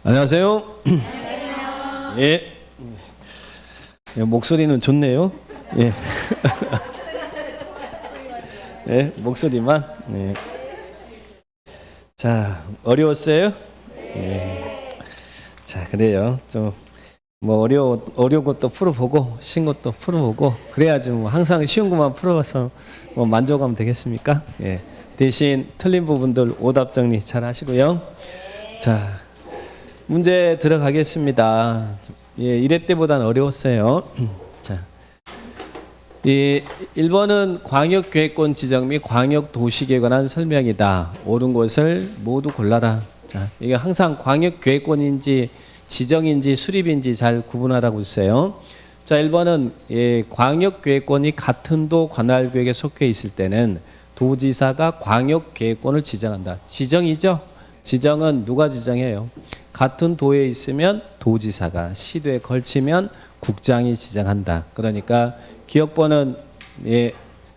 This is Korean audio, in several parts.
안녕하세요. 예. 목소리는 좋네요. 예. 예, 목소리만. 예. 자, 어려웠어요? 예. 자, 그래요. 좀 뭐 어려운 것도 풀어보고 쉬운 것도 풀어보고 그래야지 뭐 항상 쉬운 것만 풀어서 뭐 만족하면 되겠습니까? 예. 대신 틀린 부분들 오답 정리 잘 하시고요. 자, 문제 들어가겠습니다. 예, 1회 때보다는 어려웠어요. 자, 1번은 광역계획권 지정 및 광역도시계획에 관한 설명이다. 옳은 것을 모두 골라라. 자, 이게 항상 광역계획권인지 지정인지 수립인지 잘 구분하라고 있어요. 자, 1번은 광역계획권이 같은 도 관할구역에 속해 있을 때는 도지사가 광역계획권을 지정한다. 지정이죠? 지정은 누가 지정해요? 같은 도에 있으면 도지사가, 시도에 걸치면 국장이 지정한다. 그러니까 기억번은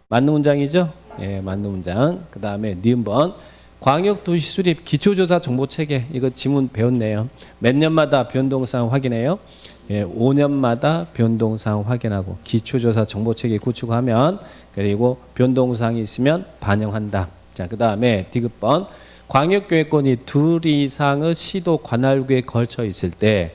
맞는 문장이죠? 예, 맞는 문장. 그 다음에 니은번 광역도시 수립 기초조사 정보체계. 이거 지문 배웠네요. 몇 년마다 변동사항 확인해요? 예, 5년마다 변동사항 확인하고 기초조사 정보체계 구축하면 그리고 변동사항이 있으면 반영한다. 자, 그 다음에 디귿번 광역계획권이 둘 이상의 시도 관할구에 걸쳐 있을 때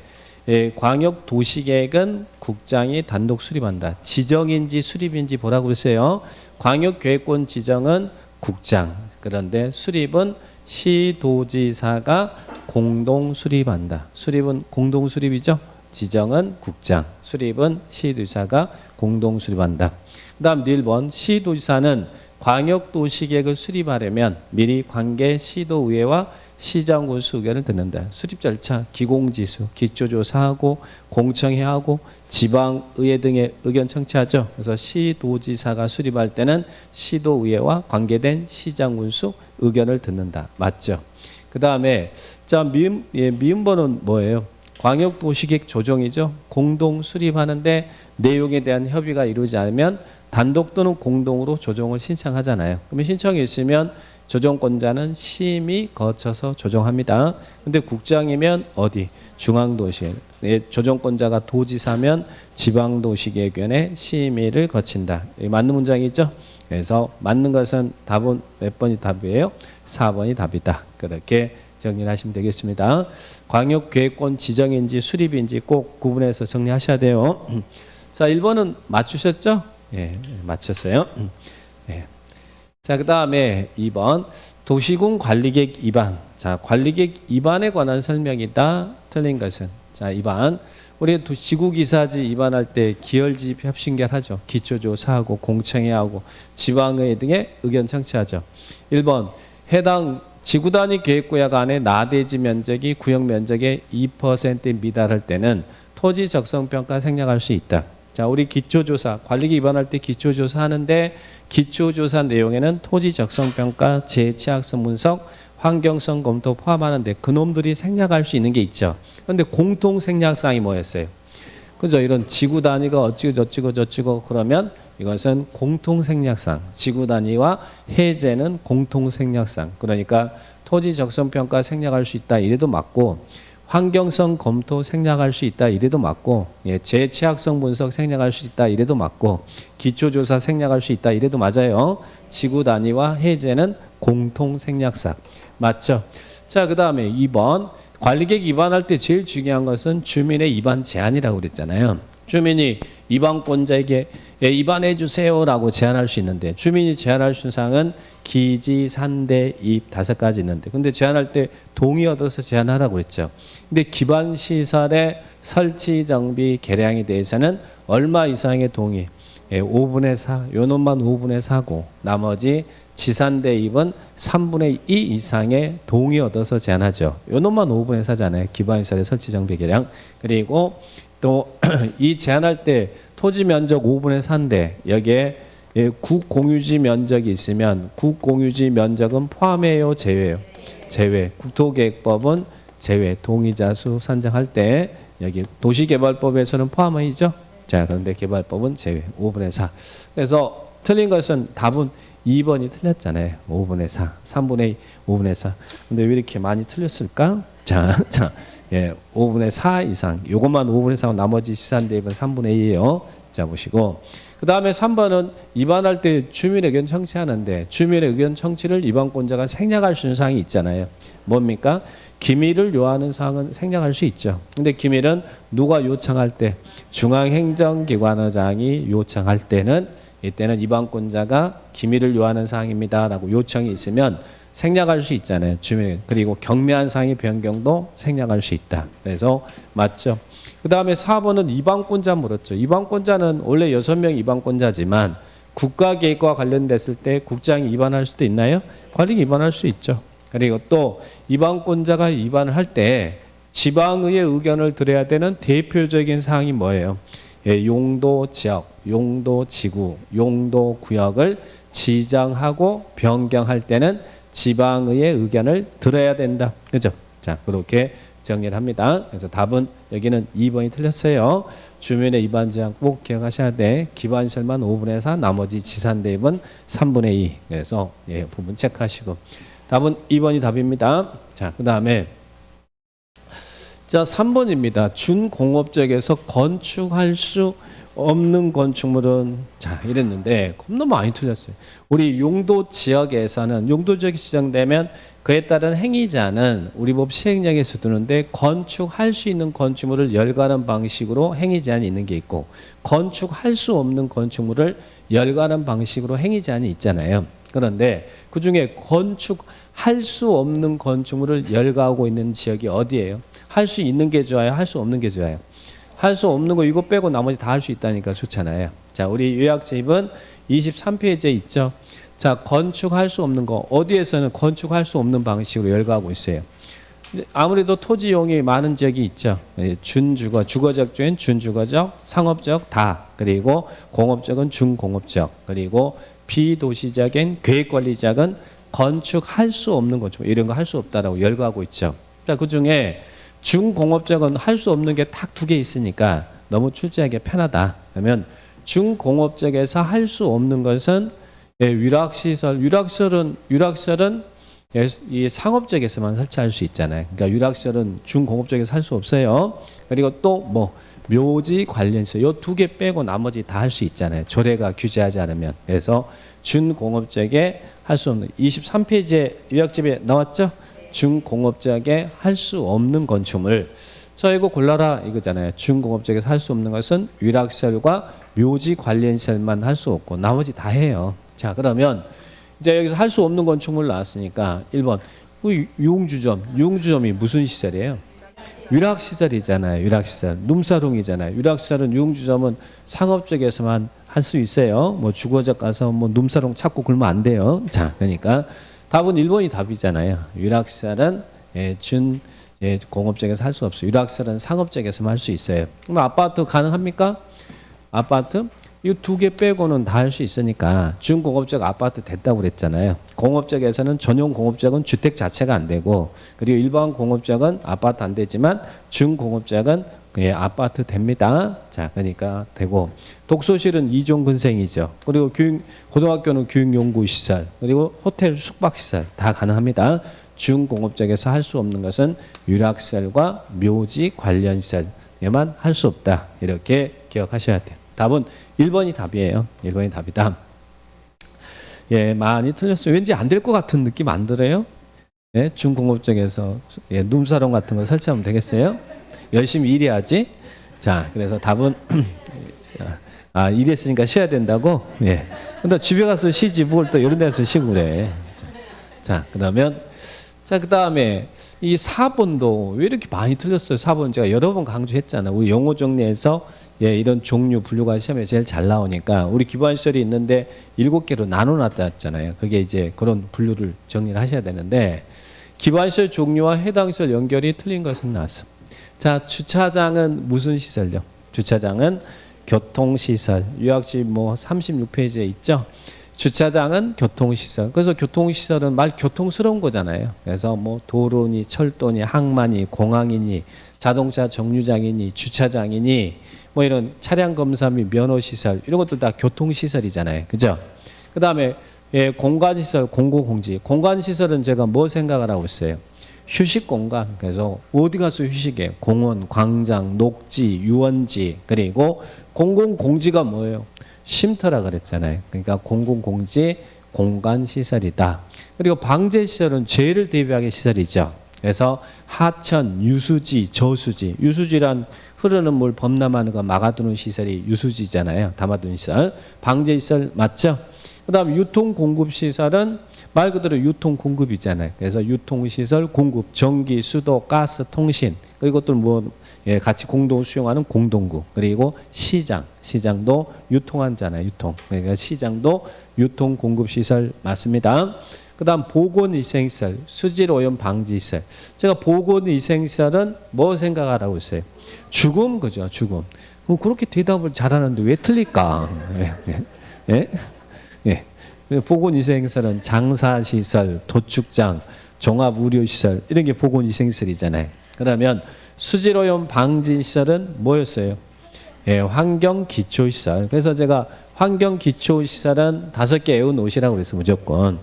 광역도시계획은 국장이 단독 수립한다. 지정인지 수립인지 보라고 했어요. 광역계획권 지정은 국장, 그런데 수립은 시도지사가 공동 수립한다. 수립은 공동 수립이죠. 지정은 국장, 수립은 시도지사가 공동 수립한다. 그 다음 1번 시도지사는 광역도시계획을 수립하려면 미리 관계 시도의회와 시장군수 의견을 듣는다. 수립 절차, 기공지수, 기초조사하고 공청회하고 지방의회 등의 의견 청취하죠. 그래서 시도지사가 수립할 때는 시도의회와 관계된 시장군수 의견을 듣는다. 맞죠? 그 다음에 자 미음번은 뭐예요? 광역도시계획 조정이죠. 공동 수립하는데 내용에 대한 협의가 이루어지지 않으면 단독 또는 공동으로 조정을 신청하잖아요. 그러면 신청이 있으면 조정권자는 심의 거쳐서 조정합니다. 근데 국장이면 어디? 중앙도시계획. 조정권자가 도지사면 지방도시계획위원회 심의를 거친다. 맞는 문장이죠? 그래서 맞는 것은 답은 몇 번이 답이에요? 4번이 답이다. 그렇게 정리를 하시면 되겠습니다. 광역계획권 지정인지 수립인지 꼭 구분해서 정리하셔야 돼요. 자, 1번은 맞추셨죠? 예, 맞췄어요. 예. 자, 그 다음에 2번 도시군 관리계획 위반. 자, 관리계획 위반에 관한 설명이다. 틀린 것은. 자, 2번 우리 지구기사지 위반할 때 기열지 협신결하죠. 기초조사하고 공청회하고 지방의회 등의 의견 청취하죠. 1번 해당 지구단위 계획구역 안에 나대지 면적이 구역 면적의 2%에 미달할 때는 토지 적성평가 생략할 수 있다. 자, 우리 기초조사, 관리계획 위반할 때 기초조사 하는데 기초조사 내용에는 토지 적성평가, 재취약성 분석, 환경성 검토 포함하는데 그놈들이 생략할 수 있는 게 있죠. 그런데 공통 생략사항이 뭐였어요? 그죠? 이런 지구 단위가 어찌고 저찌고 그러면 이것은 공통 생략사항. 지구 단위와 해제는 공통 생략사항. 그러니까 토지 적성평가 생략할 수 있다. 이래도 맞고 환경성 검토 생략할 수 있다. 이래도 맞고 재취약성 분석 생략할 수 있다. 이래도 맞고 기초조사 생략할 수 있다. 이래도 맞아요. 지구 단위와 해제는 공통 생략사항. 맞죠? 자, 그 다음에 2번 관리계획 위반할 때 제일 중요한 것은 주민의 위반 제한이라고 그랬잖아요. 주민이 위반권자에게 위반해 주세요라고 제안할 수 있는데 주민이 제안할 수 있는 사항은 기지, 산대, 입 5가지 있는데 근데 제안할 때 동의 얻어서 제안하라고 그랬죠. 근데 기반 시설의 설치, 정비, 개량에 대해서는 얼마 이상의 동의? 5분의 4, 요 놈만 5분의 4고 나머지 지산대 입은 3분의 2 이상의 동의 얻어서 제한하죠. 요 놈만 5분의 4잖아요. 기반시설의 설치, 정비, 개량. 그리고 또 이 제한할 때 토지 면적 5분의 4인데 여기에 국공유지 면적이 있으면 국공유지 면적은 포함해요, 제외요? 제외. 국토계획법은 제외. 동의자 수 산정할 때 여기 도시개발법에서는 포함이죠. 자, 그런데 개발법은 제외. 5분의 4. 그래서 틀린 것은 답은 2번이 틀렸잖아요. 5분의 4. 3분의 2, 5분의 4. 근데 왜 이렇게 많이 틀렸을까? 자, 5분의 4 이상. 요것만 5분의 4고 나머지 시산 대입은 3분의 2예요. 자, 보시고. 그 다음에 3번은 입안할 때 주민의 의견 청취하는데 주민의 의견 청취를 입안권자가 생략할 수 있는 사항이 있잖아요. 뭡니까? 기밀을 요하는 사항은 생략할 수 있죠. 근데 기밀은 누가 요청할 때 중앙행정기관의장이 요청할 때는 이때는 입안권자가 기밀을 요하는 사항입니다 라고 요청이 있으면 생략할 수 있잖아요. 주민. 그리고 경미한 사항의 변경도 생략할 수 있다. 그래서 맞죠. 그 다음에 4번은 입안권자 물었죠. 입안권자는 원래 6명 입안권자지만 국가계획과 관련됐을 때 국장이 입안할 수도 있나요? 관리가 입안할 수 있죠. 그리고 또 입안권자가 입안을 할 때 지방의회 의견을 들어야 되는 대표적인 사항이 뭐예요? 용도 지역, 용도 지구, 용도 구역을 지정하고 변경할 때는 지방의회 의견을 들어야 된다. 그죠? 자, 그렇게 정리를 합니다. 그래서 답은 여기는 2번이 틀렸어요. 주민의 입안 제한 꼭 기억하셔야 돼. 기반시설만 5분의 4, 나머지 지산 대입은 3분의 2. 그래서 부분 체크하시고. 답은 2번이 답입니다. 자, 그 다음에 자 3번입니다. 준공업적에서 건축할 수 없는 건축물은 자 이랬는데 너무 많이 틀렸어요. 우리 용도 지역에서는 용도 지역이 지정되면 그에 따른 행위자는 우리 법 시행령에서 두는데 건축할 수 있는 건축물을 열거하는 방식으로 행위 제한이 있는 게 있고 건축할 수 없는 건축물을 열거하는 방식으로 행위 제한이 있잖아요. 그런데 그중에 건축할 수 없는 건축물을 열거하고 있는 지역이 어디예요? 할 수 있는 게 좋아요? 할 수 없는 게 좋아요? 할 수 없는 거 이거 빼고 나머지 다 할 수 있다니까 좋잖아요. 자, 우리 요약집은 23페이지에 있죠. 자, 건축할 수 없는 거 어디에서는 건축할 수 없는 방식으로 열거하고 있어요. 아무래도 토지용이 많은 지역이 있죠. 준주거, 주거적 중엔 준주거적, 상업적 다, 그리고 공업적은 준공업적, 그리고 비도시적인 계획관리적은 건축할 수 없는 거죠. 이런 거 할 수 없다라고 열거하고 있죠. 자, 그 중에 중공업적은 할 수 없는 게 딱 2개 있으니까 너무 출제하기 편하다. 그러면 중공업적에서 할 수 없는 것은 유락시설, 유락시설은 이 상업적에서만 설치할 수 있잖아요. 그러니까 유락시설은 중공업적에서 할 수 없어요. 그리고 또 뭐 묘지 관련시설 요 2개 빼고 나머지 다 할 수 있잖아요. 조례가 규제하지 않으면. 그래서 준공업적에 할 수 없는 23페이지에 요약집에 나왔죠? 중공업적에 할 수 없는 건축물. 저 이거 골라라 이거잖아요. 중공업적에서 할 수 없는 것은 유락시설과 묘지 관련시설만 할 수 없고 나머지 다 해요. 자, 그러면 이제 여기서 할 수 없는 건축물 나왔으니까 1번 유흥주점이 무슨 시설이에요? 유락시설이잖아요. 유락시설. 룸사롱이잖아요. 유락시설은 유흥주점은 상업적에서만 할 수 있어요. 뭐 주거적 가서 뭐 룸사롱 찾고 그러면 안 돼요. 자, 그러니까 답은 1번이 답이잖아요. 유락시설은 공업적에서 할 수 없어요. 유락시설은 상업적에서만 할 수 있어요. 그럼 아파트 가능합니까? 아파트? 이 2개 빼고는 다 할 수 있으니까 준공업적 아파트 됐다고 그랬잖아요. 공업적에서는 전용 공업적은 주택 자체가 안 되고 그리고 일반 공업적은 아파트 안 되지만 준공업적은 아파트 됩니다. 자, 그러니까 되고 독서실은 2종 근생이죠. 그리고 고등학교는 교육연구시설 그리고 호텔 숙박시설 다 가능합니다. 준공업적에서 할 수 없는 것은 유락시설과 묘지 관련 시설에만 할 수 없다. 이렇게 기억하셔야 돼요. 답은 1번이 답이에요. 1번이 답이다. 많이 틀렸어요. 왠지 안 될 것 같은 느낌 안 들어요? 중공업적에서 룸사롱 같은 거 설치하면 되겠어요? 열심히 일해야지. 자, 그래서 답은 일했으니까 쉬어야 된다고? 근데 집에 가서 쉬지 뭘 또 이런 데서 쉬고 그래. 자, 그러면 그 다음에 이 4번도 왜 이렇게 많이 틀렸어요? 4번 제가 여러 번 강조했잖아. 우리 용어 정리해서 이런 종류 분류가 시험에 제일 잘 나오니까 우리 기반시설이 있는데 7개로 나눠놨잖아요. 그게 이제 그런 분류를 정리를 하셔야 되는데 기반시설 종류와 해당 시설 연결이 틀린 것은 나왔어. 자, 주차장은 무슨 시설요? 주차장은 교통시설. 요약집 뭐 36페이지에 있죠? 주차장은 교통시설. 그래서 교통시설은 말 교통스러운 거잖아요. 그래서 뭐 도로니 철도니 항만이 공항이니 자동차 정류장이니 주차장이니 뭐 이런 차량 검사 및 면허시설 이런 것들 다 교통시설이잖아요. 그죠? 그 다음에 공간시설, 공고공지. 공간시설은 제가 뭐 생각을 하고 있어요? 휴식 공간. 그래서 어디 가서 휴식해? 공원, 광장, 녹지, 유원지, 그리고 공공공지가 뭐예요? 쉼터라 그랬잖아요. 그러니까 공공공지 공간 시설이다. 그리고 방제 시설은 죄를 대비하는 시설이죠. 그래서 하천, 유수지, 저수지. 유수지란 흐르는 물 범람하는 거 막아두는 시설이 유수지잖아요. 담아두는 시설. 방제 시설 맞죠? 그다음 유통 공급 시설은 말 그대로 유통 공급이잖아요. 그래서 유통 시설 공급, 전기, 수도, 가스, 통신 이것들 뭐 같이 공동 수용하는 공동구. 그리고 시장도 유통하잖아요. 유통. 그러니까 시장도 유통 공급 시설 맞습니다. 그다음 보건위생시설, 수질오염 방지시설. 제가 보건위생시설은 뭐 생각하라고 했어요? 죽음, 그죠? 죽음. 그렇게 대답을 잘하는데 왜 틀릴까? 예? 예. 보건위생시설은 장사시설, 도축장, 종합의료시설 이런 게 보건위생시설이잖아요. 그러면 수질오염 방지시설은 뭐였어요? 예, 환경기초시설. 그래서 제가 환경기초시설은 5개 외워놓으시라고 그랬어요. 무조건.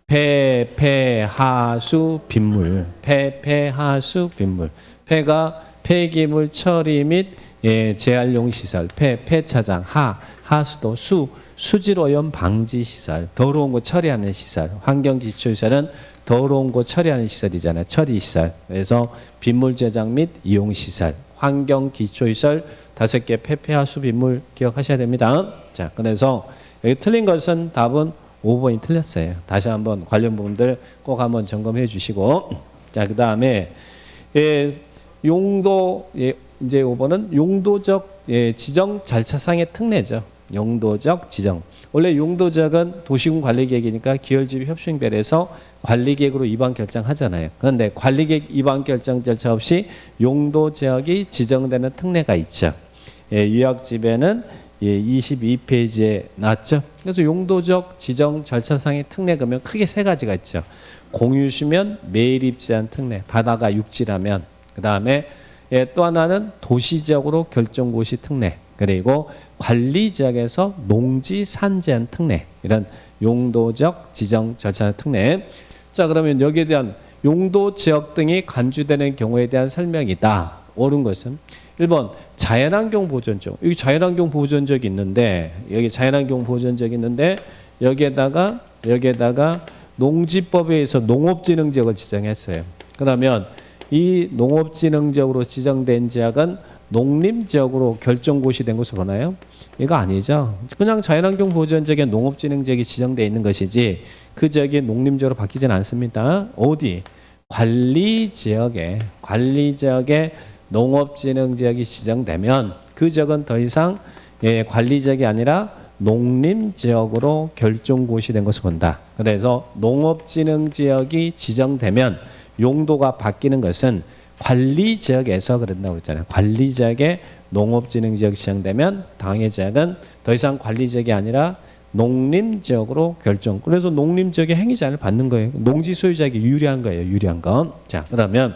폐, 하수, 빗물. 폐, 하수, 빗물. 폐가 폐기물 처리 및 재활용 시설. 폐차장. 하수도 수질오염 방지 시설. 더러운 거 처리하는 시설. 환경기초시설은 더러운 거 처리하는 시설이잖아요. 처리 시설. 그래서 빗물 제작 및 이용 시설. 환경기초시설 5개 폐, 하수, 빗물 기억하셔야 됩니다. 자, 그래서 여기 틀린 것은 답은 5번이 틀렸어요. 다시 한번 관련 부분들 꼭 한번 점검해 주시고. 자, 그 다음에 용도, 이제 5번은 용도적 지정 절차상의 특례죠. 용도적 지정. 원래 용도적은 도시군 관리계획이니까 기혈지휘 협심별에서 관리계획으로 이반 결정하잖아요. 그런데 관리계획 이반 결정 절차 없이 용도지역이 지정되는 특례가 있죠. 유약집에는 22페이지에 나왔죠. 그래서 용도적 지정 절차상의 특례 그러면 크게 3가지가 있죠. 공유수면 매립 제한 특례, 바다가 육지라면. 그 다음에 또 하나는 도시적으로 결정고시 특례, 그리고 관리지역에서 농지 산 제한 특례, 이런 용도적 지정 절차 특례. 자, 그러면 여기에 대한 용도 지역 등이 간주되는 경우에 대한 설명이다. 옳은 것은 1번 자연환경 보존적. 여기 자연환경 보존적이 있는데, 여기 자연환경 보존적이 있는데 여기에다가 농지법에 의해서 농업진흥지역을 지정했어요. 그러면 이 농업진흥지역으로 지정된 지역은 농림지역으로 결정고시된 것으로 보나요? 이거 아니죠. 그냥 자연환경 보존지역에 농업진흥지역이 지정되어 있는 것이지 그 지역이 농림지역으로 바뀌지는 않습니다. 어디? 관리지역에 농업진흥지역이 지정되면 그 지역은 더 이상 관리지역이 아니라 농림지역으로 결정고시된 것을 본다. 그래서 농업진흥지역이 지정되면 용도가 바뀌는 것은 관리지역에서 그런다고 했잖아요. 관리지역에 농업진흥지역이 지정되면 당해 지역은 더 이상 관리지역이 아니라 농림지역으로 결정. 그래서 농림지역의 행위자를 받는 거예요. 농지 소유자에게 유리한 거예요. 유리한 거. 자, 그러면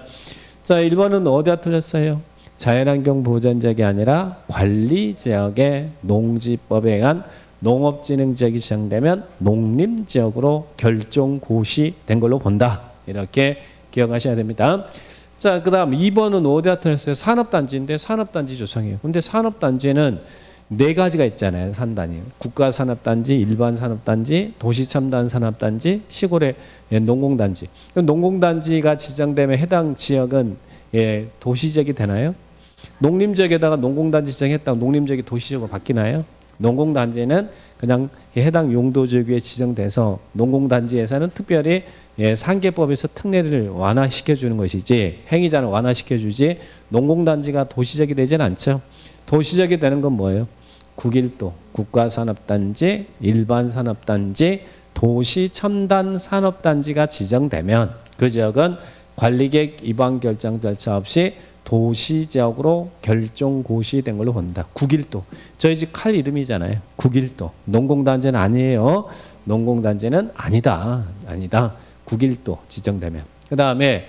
자, 1번은 어디가 틀렸어요? 자연환경 보존지역이 아니라 관리지역에 농지법에 의한 농업진흥지역이 지정되면 농림지역으로 결정고시된 걸로 본다. 이렇게 기억하셔야 됩니다. 자, 그 다음 2번은 어디가 틀렸어요? 산업단지인데 산업단지 조성이에요. 근데 산업단지는 4가지가 있잖아요. 산단위. 국가산업단지, 일반산업단지, 도시첨단산업단지, 시골의 농공단지. 농공단지가 지정되면 해당 지역은 도시지역이 되나요? 농림지역에다가 농공단지 지정했다고 농림지역이 도시지역으로 바뀌나요? 농공단지는 그냥 해당 용도지역에 지정돼서 농공단지에서는 특별히 상계법에서 특례를 완화시켜주는 것이지 행위자는 완화시켜주지 농공단지가 도시지역이 되지는 않죠. 도시지역이 되는 건 뭐예요? 국일도, 국가산업단지, 일반산업단지, 도시첨단산업단지가 지정되면 그 지역은 관리계획 이반 결정 절차 없이 도시지역으로 결정고시된 걸로 본다. 국일도. 저희 집 칼 이름이잖아요. 국일도. 농공단지는 아니에요. 농공단지는 아니다. 국일도 지정되면. 그 다음에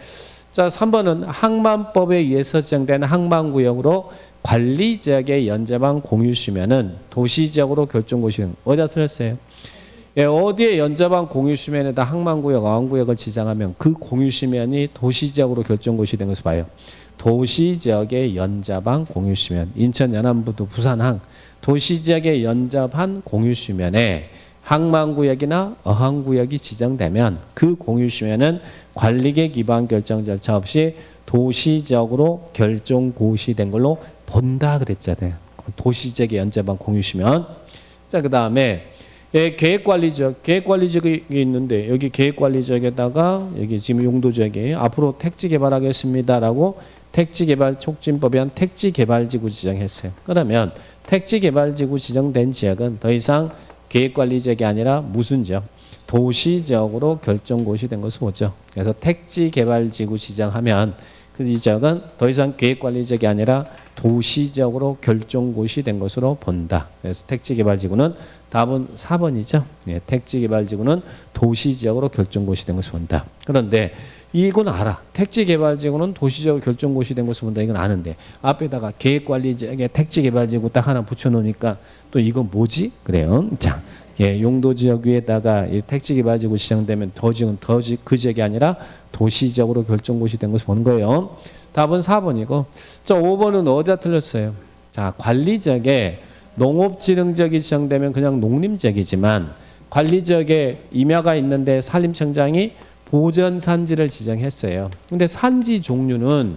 자 3번은 항만법에 의해서 지정된 항만구역으로 관리지역의 연접한 공유시면은 도시지역으로 결정고시는 어디다 틀렸어요? 예, 어디에 연접한 공유수면에다 항만구역, 어항구역을 지정하면 그 공유수면이 도시지역으로 결정고시 된 것을 봐요. 도시지역에 연접한 공유수면, 인천 연안부두 부산항 도시지역에 연접한 공유수면에 항만구역이나 어항구역이 지정되면 그 공유수면은 관리계 기반 결정 절차 없이 도시지역으로 결정고시된 걸로 본다 그랬잖아요. 도시지역에 연접한 공유수면. 자, 그 다음에 예, 계획관리지역, 계획관리지역이 있는데 여기 계획관리지역에다가 여기 지금 용도지역에 앞으로 택지개발하겠습니다라고 택지개발촉진법에 한 택지개발지구 지정했어요. 그러면 택지개발지구 지정된 지역은 더 이상 계획관리지역이 아니라 무슨 지역? 도시지역으로 결정고시된 것을 보죠. 그래서 택지개발지구 지정하면 그 지역은 더 이상 계획관리지역이 아니라 도시지역으로 결정고시된 것으로 본다. 그래서 택지개발지구는 답은 4번이죠. 네, 택지개발지구는 도시지역으로 결정고시된 것을 본다. 그런데 이건 알아. 택지개발지구는 도시지역으로 결정고시된 것을 본다. 이건 아는데 앞에다가 계획관리지역에 택지개발지구 딱 하나 붙여놓으니까 또 이건 뭐지? 그래요. 자, 예, 용도지역 위에다가 이 택지개발지구 지정되면 더 지역은 그 지역이 아니라 도시지역으로 결정고시된 것을 보는 거예요. 답은 4번이고, 자 5번은 어디다 틀렸어요? 자, 관리지역에 농업진흥지역이 지정되면 그냥 농림지역이지만 관리지역에 임야가 있는데 산림청장이 보전산지를 지정했어요. 근데 산지 종류는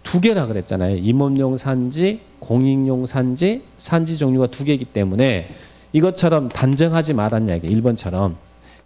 두 개라 그랬잖아요. 임업용 산지, 공익용 산지, 산지 종류가 두 개이기 때문에 이것처럼 단정하지 말았냐 이게 1번처럼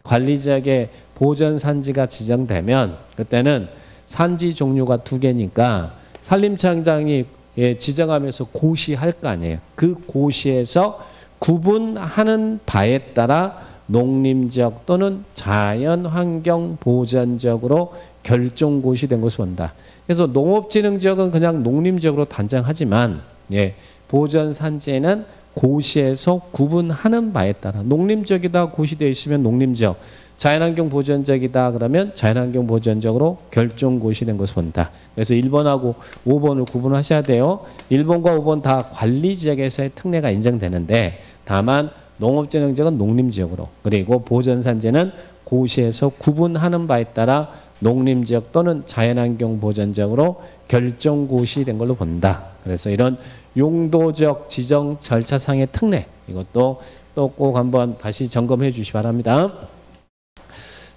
관리지역에 보전산지가 지정되면 그때는 산지 종류가 두 개니까 산림청장이 예, 지정하면서 고시할 거 아니에요. 그 고시에서 구분하는 바에 따라 농림지역 또는 자연환경보전지역으로 결정고시된 것을 본다. 그래서 농업진흥지역은 그냥 농림지역으로 단정하지만 예, 보전산지에는 고시에서 구분하는 바에 따라 농림지역이다 고시되어 있으면 농림지역, 자연환경보전지역이다 그러면 자연환경보전지역으로 결정고시된 것을 본다. 그래서 1번하고 5번을 구분하셔야 돼요. 1번과 5번 다 관리지역에서의 특례가 인정되는데 다만 농업진흥지역은 농림지역으로 그리고 보전산지는 고시에서 구분하는 바에 따라 농림지역 또는 자연환경보전지역으로 결정고시된 걸로 본다. 그래서 이런 용도지역 지정 절차상의 특례 이것도 또 꼭 한번 다시 점검해 주시기 바랍니다.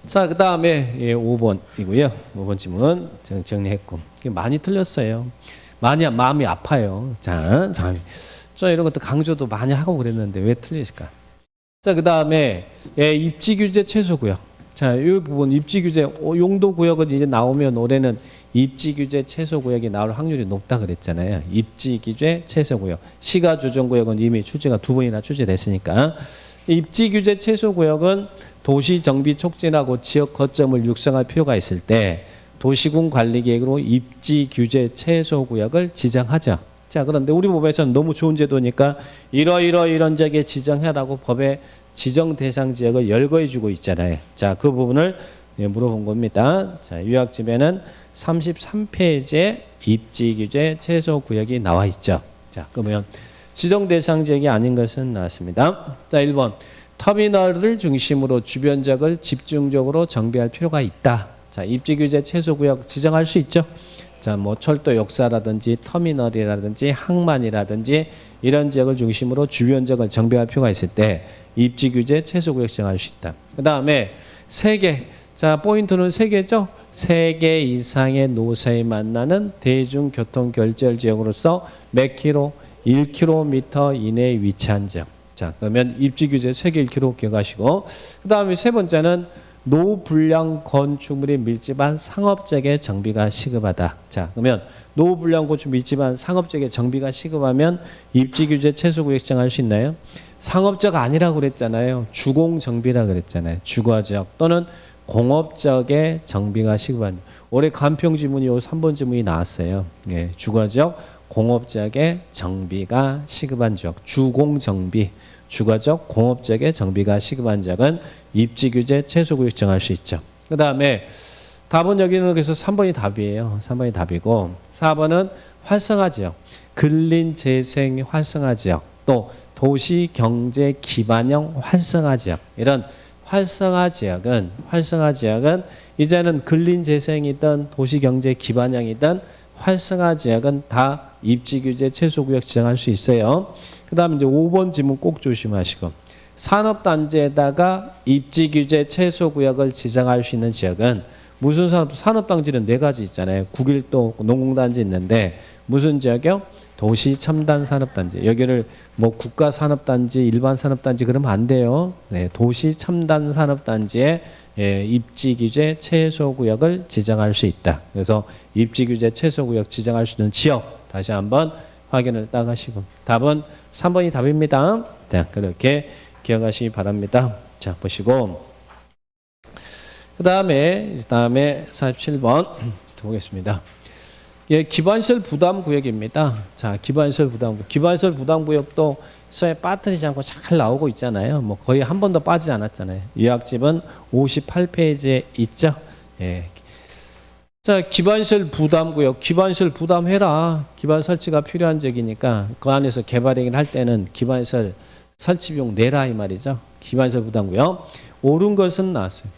자, 그 다음에 예, 5번이고요. 5번 질문 정리했고 많이 틀렸어요. 많이 마음이 아파요. 자, 저 이런 것도 강조도 많이 하고 그랬는데 왜 틀리실까? 자, 그 다음에 예, 입지규제 최소구역. 자, 이 부분 입지규제 용도구역은 이제 나오면 올해는 입지규제 최소구역이 나올 확률이 높다 그랬잖아요. 입지규제 최소구역. 시가조정구역은 이미 출제가 2번이나 출제됐으니까 입지규제 최소구역은 도시정비 촉진하고 지역 거점을 육성할 필요가 있을 때 도시군 관리계획으로 입지규제 최소구역을 지정하죠. 자, 그런데 우리 법에서는 너무 좋은 제도니까 이런 지역에 지정해라고 법에 지정 대상 지역을 열거해 주고 있잖아요. 자, 그 부분을 물어본 겁니다. 자, 요약집에는 33페이지에 입지규제 최소구역이 나와 있죠. 자, 그러면 지정 대상 지역이 아닌 것은 나왔습니다. 자, 1번 터미널을 중심으로 주변 지역을 집중적으로 정비할 필요가 있다. 자, 입지규제 최소구역 지정할 수 있죠. 자, 뭐 철도 역사라든지 터미널이라든지 항만이라든지 이런 지역을 중심으로 주변 지역을 정비할 필요가 있을 때 입지규제 최소구역 지정할 수 있다. 그 다음에 3개. 자, 포인트는 3개죠. 3개 이상의 노선이 만나는 대중교통결절지역으로서 몇 킬로? 1km 이내에 위치한 지역. 자, 그러면 입지규제 3개 1km 기억하시고 그 다음에 세 번째는 노불량 건축물이 밀집한 상업지역의 정비가 시급하다. 자, 그러면 노불량 건축 밀집한 상업지역의 정비가 시급하면 입지규제 최소구역 지정할 수 있나요? 상업지역 아니라고 그랬잖아요. 주공정비라 그랬잖아요. 주거지역 또는 공업지역의 정비가 시급한. 올해 간평 지문이 3번 지문이 나왔어요. 예, 주거지역, 공업지역의 정비가 시급한 지역, 주공정비. 주거적 공업지역의 정비가 시급한 지역은 입지규제 최소구역 정할 수 있죠. 그 다음에 답은 여기는 그래서 3번이 답이에요. 3번이 답이고 4번은 활성화지역, 근린재생 활성화지역, 또 도시경제 기반형 활성화지역 이런 활성화 지역은 이제는 근린재생이든 도시경제 기반형이든 활성화 지역은 다 입지규제 최소구역 지정할 수 있어요. 그 다음에 이제 5번 지문 꼭 조심하시고, 산업단지에다가 입지규제 최소구역을 지정할 수 있는 지역은 무슨 산업단지는 4가지 있잖아요. 국일도 농공단지 있는데 무슨 지역이요? 도시첨단산업단지. 여기를 뭐 국가산업단지, 일반산업단지 그러면 안 돼요. 네, 도시첨단산업단지에 입지규제 최소구역을 지정할 수 있다. 그래서 입지규제 최소구역 지정할 수 있는 지역 다시 한번 확인을 딱 하시고, 답은 3번이 답입니다. 자, 그렇게 기억하시기 바랍니다. 자, 보시고 그 다음에 47번 보겠습니다. 예, 기반시설 부담구역입니다. 자, 기반시설 부담구역도 서에 빠뜨리지 않고 잘 나오고 있잖아요. 뭐 거의 한 번도 빠지지 않았잖아요. 요약집은 58페이지에 있죠. 예. 자, 기반시설 부담구역, 기반시설 부담해라. 기반 설치가 필요한 지역이니까 그 안에서 개발행위를 할 때는 기반시설 설치비용 내라 이 말이죠. 기반시설 부담구역. 옳은 것은 나왔어요.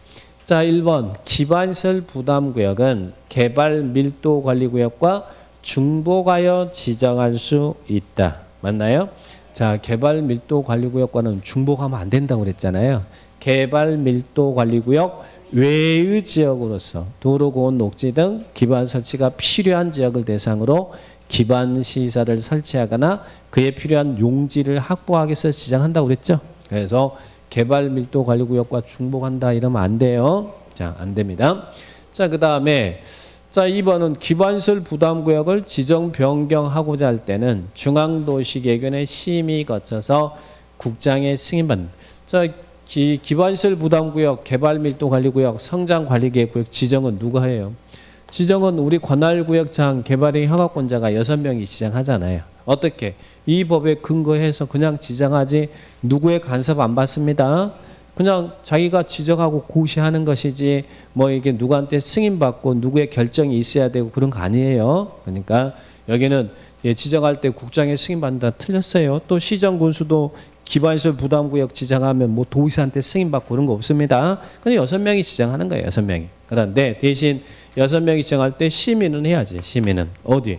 자, 1번 기반시설 부담구역은 개발 밀도 관리구역과 중복하여 지정할 수 있다. 맞나요? 자, 개발 밀도 관리구역과는 중복하면 안 된다고 그랬잖아요. 개발 밀도 관리구역 외의 지역으로서 도로, 공원, 녹지 등 기반 설치가 필요한 지역을 대상으로 기반 시설을 설치하거나 그에 필요한 용지를 확보하기 위해서 지정한다고 그랬죠. 그래서 개발 밀도 관리구역과 중복한다 이러면 안 돼요. 자, 안 됩니다. 자, 그 다음에 자, 2번은 기반시설 부담구역을 지정 변경하고자 할 때는 중앙도시개균의 심의 거쳐서 국장의 승인받는. 자, 기반시설 부담구역, 개발 밀도 관리구역, 성장 관리계획구역 지정은 누가 해요? 지정은 우리 관할구역장 개발행 허가권자가 6명이 지정하잖아요. 어떻게? 이 법에 근거해서 그냥 지정하지 누구의 간섭 안 받습니다. 그냥 자기가 지정하고 고시하는 것이지 뭐 이게 누구한테 승인받고 누구의 결정이 있어야 되고 그런 거 아니에요. 그러니까 여기는 지정할 때 국장의 승인받는다 틀렸어요. 또 시정군수도 기반시설 부담구역 지정하면 뭐 도의사한테 승인받고 그런 거 없습니다. 그냥 6명이 지정하는 거예요. 6명이. 그런데 대신 6명이 지정할 때 심의는 해야지. 심의는 어디?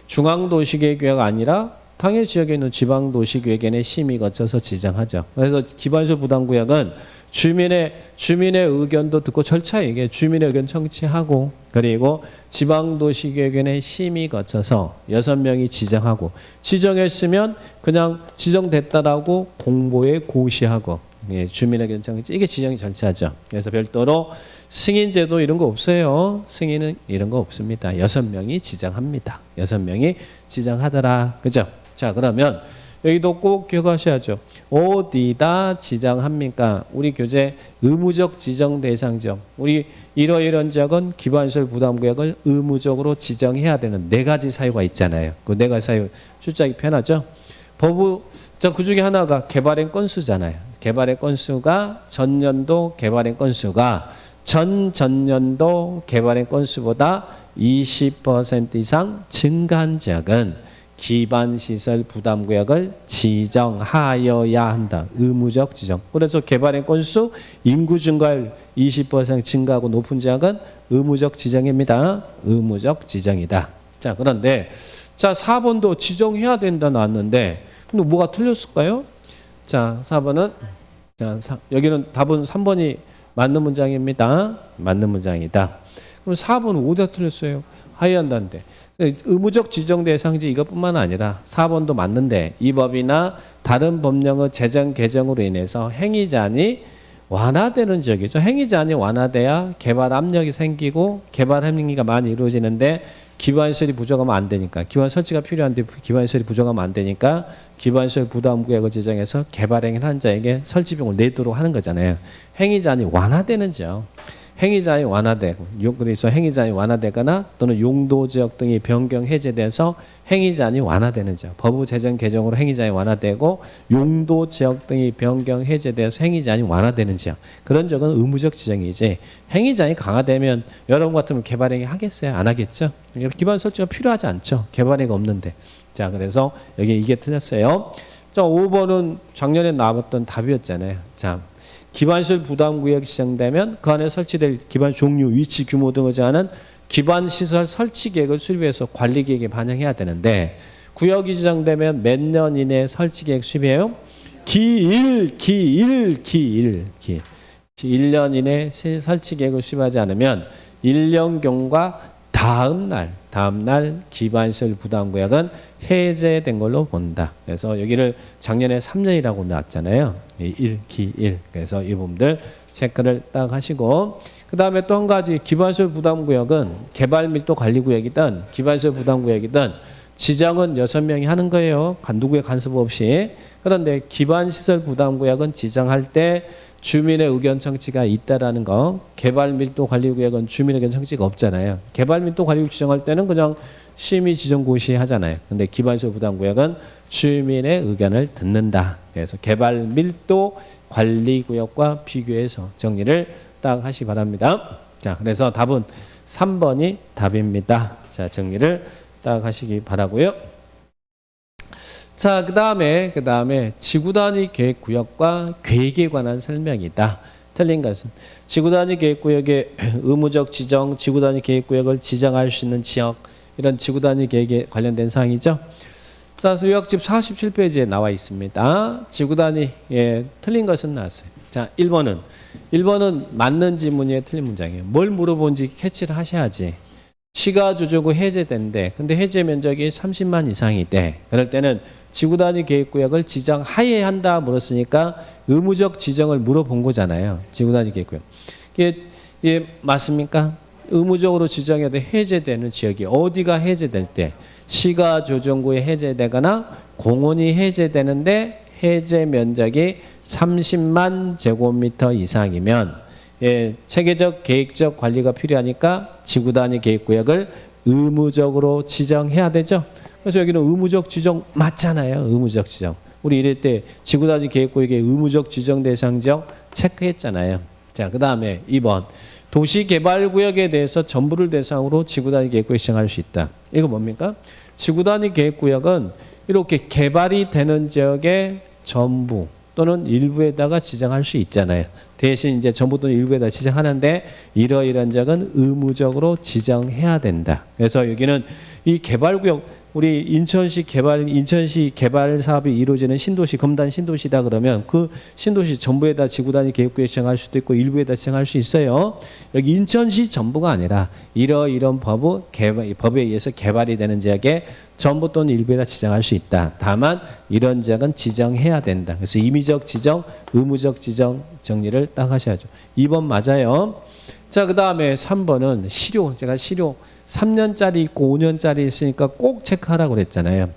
중앙도시계획구역 아니라 당해 지역에 있는 지방도시계획원의 심의 거쳐서 지정하죠. 그래서 기반시설 부담구역은 주민의 의견도 듣고 절차에 주민의 의견 청취하고 그리고 지방도시계획원의 심의 거쳐서 6명이 지정하고 지정했으면 그냥 지정됐다라고 공보에 고시하고 주민의 의견 청취 이게 지정이 절차죠. 그래서 별도로 승인제도 이런 거 없어요. 승인은 이런 거 없습니다. 6명이 지정합니다. 6명이 지정하더라. 그죠? 자, 그러면 여기도 꼭 기억하셔야죠. 어디다 지정합니까? 우리 교재 의무적 지정 대상 지역. 우리 이러이런 지역은 기반시설 부담구역을 의무적으로 지정해야 되는 4가지 사유가 있잖아요. 그 4가지 사유 출자하기 편하죠. 자, 그 중에 하나가 개발행 건수잖아요. 개발행 건수가 전년도 개발행 건수가 전년도 개발행 건수보다 20% 이상 증가한 지역은 기반시설 부담구역을 지정하여야 한다. 의무적 지정. 그래서 개발행 건수 인구 증가율 20% 증가하고 높은 지역은 의무적 지정입니다. 의무적 지정이다. 자, 그런데 자 4번도 지정해야 된다 나왔는데 근데 뭐가 틀렸을까요? 자, 4번은 여기는 답은 3번이 맞는 문장입니다. 맞는 문장이다. 그럼 4번은 어디가 틀렸어요? 하여야 한다는데. 의무적 지정 대상지 이것뿐만 아니라 4번도 맞는데 이 법이나 다른 법령의 제정 개정으로 인해서 행위제한이 완화되는 지역이죠. 행위제한이 완화돼야 개발 압력이 생기고 개발 행위가 많이 이루어지는데 기반시설이 부족하면 안 되니까 기반 설치가 필요한데 기반시설이 부족하면 안 되니까 기반시설 부담구역을 지정해서 개발행위를 한 자에게 설치비용을 내도록 하는 거잖아요. 행위제한이 완화되는 지역. 행위자의 완화되고 그래서 행위자의 완화되거나 또는 용도지역 등이 변경 해제돼서 행위자한이 완화되는 지역. 법의 제정 개정으로 행위자한이 완화되고 용도지역 등이 변경 해제돼서 행위자한이 완화되는 지역. 그런 적은 의무적 지정이지 행위자한이 강화되면 여러분 같으면 개발행위 하겠어요? 안 하겠죠? 기반 설치가 필요하지 않죠. 개발행위가 없는데. 자, 그래서 여기 이게 틀렸어요. 자, 5번은 작년에 나왔던 답이었잖아요. 자, 기반시설 부담구역이 지정되면 그 안에 설치될 기반 종류, 위치, 규모 등을 정하는 기반시설 설치계획을 수립해서 관리계획에 반영해야 되는데 구역이 지정되면 몇 년 이내에 설치계획 수립해요? 기 1년 이내 설치계획을 수립하지 않으면 1년경과 다음 날 기반시설 부담구역은 해제된 걸로 본다. 그래서 여기를 작년에 3년이라고 나왔잖아요. 기 1. 그래서 이 부분들 체크를 딱 하시고 그 다음에 또 한 가지 기반시설 부담구역은 개발밀도관리구역이든 기반시설 부담구역이든 지정은 6명이 하는 거예요. 누구의 간섭 없이. 그런데 기반시설 부담구역은 지정할 때 주민의 의견 청취가 있다라는 거. 개발밀도관리구역은 주민의 의견 청취가 없잖아요. 개발밀도관리구역 지정할 때는 그냥 심의 지정 고시 하잖아요. 근데 기반시설 부담구역은 주민의 의견을 듣는다. 그래서 개발밀도관리구역과 비교해서 정리를 딱 하시기 바랍니다. 자, 그래서 답은 3번이 답입니다. 자, 정리를 딱 하시기 바라고요. 자, 그 다음에 지구단위 계획구역과 계획에 관한 설명이다. 틀린 것은 지구단위 계획구역의 의무적 지정, 지구단위 계획구역을 지정할 수 있는 지역 이런 지구단위 계획에 관련된 사항이죠. 자, 요약집 47페이지에 나와 있습니다. 지구단위 틀린 것은 나왔어요. 자, 1번은 맞는 지문에 틀린 문장이에요. 뭘 물어본지 캐치를 하셔야지. 시가 조조구 해제된대. 근데 해제 면적이 30만 이상이 돼. 그럴 때는 지구단위 계획구역을 지정하여야 한다 물었으니까 의무적 지정을 물어본 거잖아요. 지구단위 계획구역. 이게 맞습니까? 의무적으로 지정해도 해제되는 지역이 어디가 해제될 때 시가 조정구에 해제되거나 공원이 해제되는데 해제 면적이 30만 제곱미터 이상이면 체계적 계획적 관리가 필요하니까 지구단위 계획구역을 의무적으로 지정해야 되죠. 그래서 여기는 의무적 지정 맞잖아요. 의무적 지정. 우리 이럴 때 지구단위 계획구역의 의무적 지정 대상 지역 체크했잖아요. 자, 그 다음에 2번. 도시개발구역에 대해서 전부를 대상으로 지구단위 계획구역 지정할 수 있다. 이거 뭡니까? 지구단위 계획구역은 이렇게 개발이 되는 지역의 전부 또는 일부에다가 지정할 수 있잖아요. 대신 이제 전부 또는 일부에다 지정하는데 이러이러한 지역은 의무적으로 지정해야 된다. 그래서 여기는 이 개발구역 우리 인천시 개발 사업이 이루어지는 신도시 검단 신도시다 그러면 그 신도시 전부에다 지구단위 계획구역 지정할 수도 있고 일부에다 지정할 수 있어요. 여기 인천시 전부가 아니라 이런 법에 의해서 개발이 되는 지역에 전부 또는 일부에다 지정할 수 있다. 다만 이런 지역은 지정해야 된다. 그래서 임의적 지정, 의무적 지정 정리를 딱 하셔야죠. 2번 맞아요. 자, 그 다음에 3번은 실효. 제가 실효 3년짜리 있고 5년짜리 있으니까 꼭 체크하라고 그랬잖아요.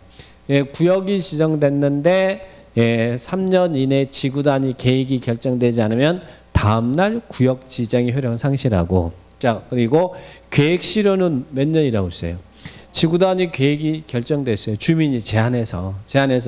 구역이 지정됐는데 3년 이내 지구단위 계획이 결정되지 않으면 다음날 구역 지정의 효력은 상실하고. 자, 그리고 계획 실효는 몇 년이라고 했어요? 지구단위 계획이 결정됐어요. 주민이 제안해서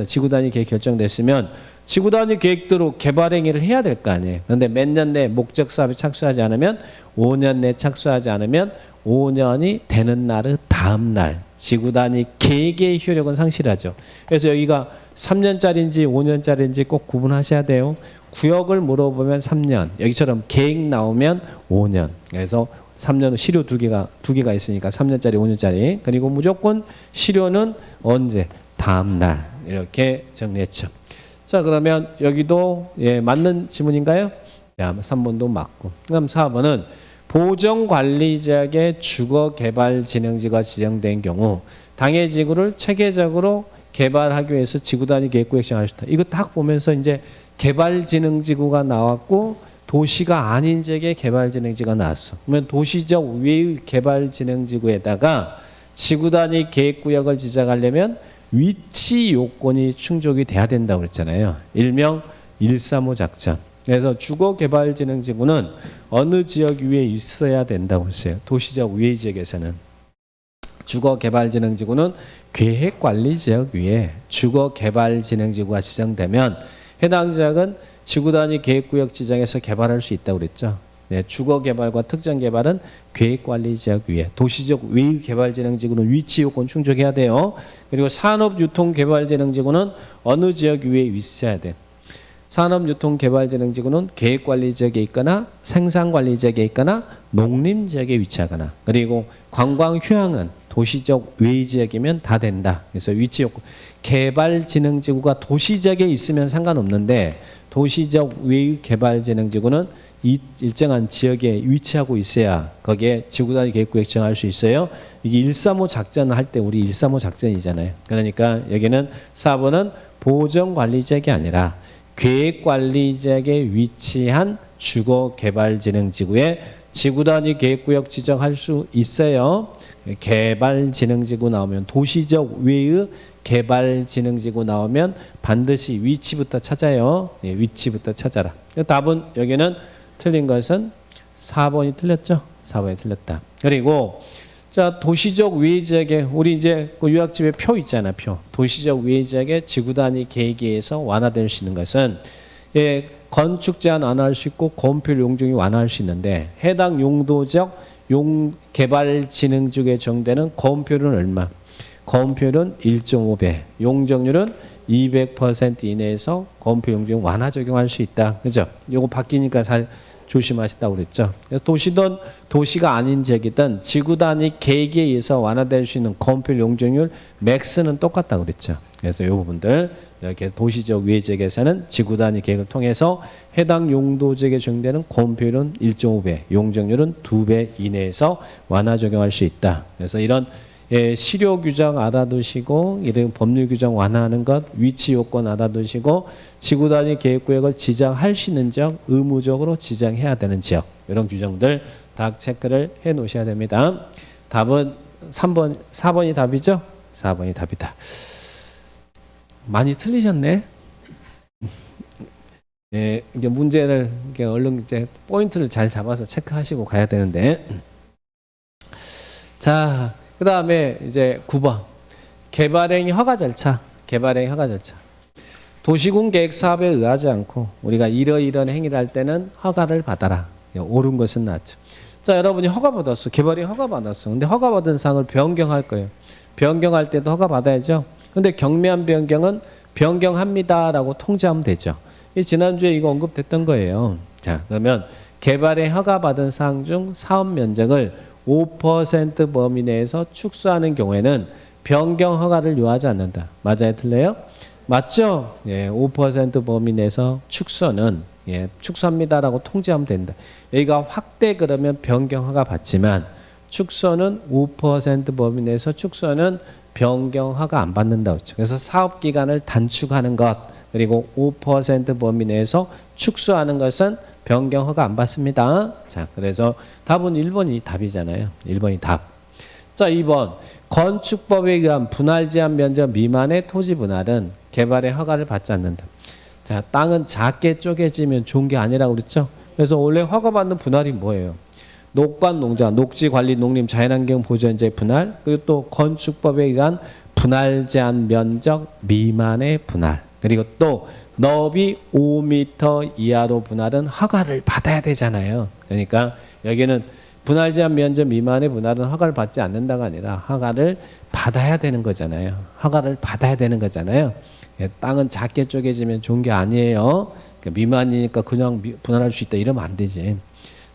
지구단위 계획 결정됐으면 지구단위 계획대로 개발 행위를 해야 될 거 아니에요. 그런데 몇 년 내 목적 사업에 착수하지 않으면 5년 내 착수하지 않으면 5년이 되는 날의 다음 날 지구단위 계획의 효력은 상실하죠. 그래서 여기가 3년짜리인지 5년짜리인지 꼭 구분하셔야 돼요. 구역을 물어보면 3년, 여기처럼 계획 나오면 5년. 그래서 3년 실효 두 개가 있으니까 3년짜리, 5년짜리. 그리고 무조건 실효는 언제? 다음 날. 이렇게 정리했죠. 자, 그러면 여기도 맞는 지문인가요? 3번도 맞고. 그럼 4번은 보정관리지역의 주거개발진흥지가 지정된 경우 당해 지구를 체계적으로 개발하기 위해서 지구단위 계획구역 지정할 수 있다. 이거 딱 보면서 이제 개발진흥지구가 나왔고 도시가 아닌 지역의 개발진흥지가 나왔어. 그러면 도시적 외의 개발진흥지구에다가 지구단위 계획구역을 지정하려면 위치 요건이 충족이 돼야 된다고 그랬잖아요. 일명 135 작전. 그래서 주거개발진흥지구는 어느 지역 위에 있어야 된다고 했어요. 도시적 외의 지역에서는. 주거개발진흥지구는 계획관리지역 위에 주거개발진흥지구가 지정되면 해당 지역은 지구단위 계획구역 지정에서 개발할 수 있다고 그랬죠. 주거개발과 특정개발은 계획관리지역 위에, 도시적 외의 개발진흥지구는 위치 요건 충족해야 돼요. 그리고 산업유통개발진흥지구는 어느 지역 위에 있어야 돼. 산업유통개발진흥지구는 계획관리지역에 있거나 생산관리지역에 있거나 농림지역에 위치하거나 그리고 관광휴양은 도시적 외지역이면 다 된다. 그래서 위치 요건 개발진흥지구가 도시지역에 있으면 상관없는데 도시적 외의 개발진흥지구는 일정한 지역에 위치하고 있어야 거기에 지구단위 계획구역 정할 수 있어요. 이게 135 작전을 할 때 우리 135 작전이잖아요. 그러니까 여기는 4번은 보정관리지역이 아니라 계획관리지역에 위치한 주거개발진흥지구에 지구단위 계획구역 지정할 수 있어요. 개발진흥지구 나오면 도시적 외의 개발진흥지구 나오면 반드시 위치부터 찾아요. 예, 위치부터 찾아라. 답은 여기는 틀린 것은 4번이 틀렸죠. 4번이 틀렸다. 그리고 자 도시적 외지역에 우리 이제 그 유학집에 표 있잖아. 표. 도시적 외지역에 지구단위 계획에 의해서 완화될 수 있는 것은 예, 건축 제한 완화할 수 있고 건폐율 용적률 완화할 수 있는데 해당 용도적 개발진흥지구에 정되는 건폐율은 얼마? 건폐율은 1.5배, 용적률은 200% 이내에서 건폐 용적률 완화 적용할 수 있다. 그죠? 요거 바뀌니까 잘 조심하셨다고 그랬죠. 도시든 도시가 아닌 지역이든 지구 단위 계획에 의해서 완화될 수 있는 건폐율 용적률 맥스는 똑같다고 그랬죠. 그래서 이 부분들 이렇게 도시적 외지역에서는 지구 단위 계획을 통해서 해당 용도 지역에 적용되는 건폐율은 1.5배, 용적률은 2배 이내에서 완화 적용할 수 있다. 그래서 이런 실효 규정 알아두시고 이런 법률 규정 완화하는 것, 위치 요건 알아두시고 지구 단위 계획구역을 지정할 수 있는 지역, 의무적으로 지정해야 되는 지역 이런 규정들 다 체크를 해 놓으셔야 됩니다. 답은 3번, 4번이 답이죠? 4번이 답이다. 많이 틀리셨네. 예, 이게 문제를 이렇게 얼른 이제 포인트를 잘 잡아서 체크하시고 가야 되는데. 자, 그 다음에 이제 9번. 개발행위 허가 절차. 개발행위 허가 절차. 도시군 계획 사업에 의하지 않고 우리가 이러이러한 행위를 할 때는 허가를 받아라. 옳은 것은 낫죠. 자, 여러분이 허가 받았어. 개발행위 허가 받았어. 근데 허가 받은 사항을 변경할 거예요. 변경할 때도 허가 받아야죠. 근데 경미한 변경은 변경합니다라고 통지하면 되죠. 지난주에 이거 언급됐던 거예요. 자, 그러면 개발에 허가받은 사항 중 사업 면적을 5% 범위 내에서 축소하는 경우에는 변경 허가를 요하지 않는다. 맞아요? 틀려요? 맞죠? 예, 5% 범위 내에서 축소는 예, 축소합니다라고 통지하면 된다. 여기가 확대 그러면 변경 허가 받지만 축소는 5% 범위 내에서 축소는 변경 허가 안 받는다고 했죠. 그래서 사업 기간을 단축하는 것 그리고 5% 범위 내에서 축소하는 것은 변경 허가 안 받습니다. 자, 그래서 답은 1번이 답이잖아요. 1번이 답. 자, 2번. 건축법에 의한 분할 제한 면적 미만의 토지 분할은 개발의 허가를 받지 않는다. 자, 땅은 작게 쪼개지면 좋은 게 아니라고 그랬죠. 그래서 원래 허가받는 분할이 뭐예요? 녹관 농자, 녹지 관리 농림 자연환경 보존지의 분할, 그리고 또 건축법에 의한 분할 제한 면적 미만의 분할, 그리고 또 너비 5m 이하로 분할은 허가를 받아야 되잖아요. 그러니까 여기는 분할 제한 면적 미만의 분할은 허가를 받지 않는다가 아니라 허가를 받아야 되는 거잖아요. 허가를 받아야 되는 거잖아요. 땅은 작게 쪼개지면 좋은 게 아니에요. 미만이니까 그냥 분할할 수 있다 이러면 안 되지.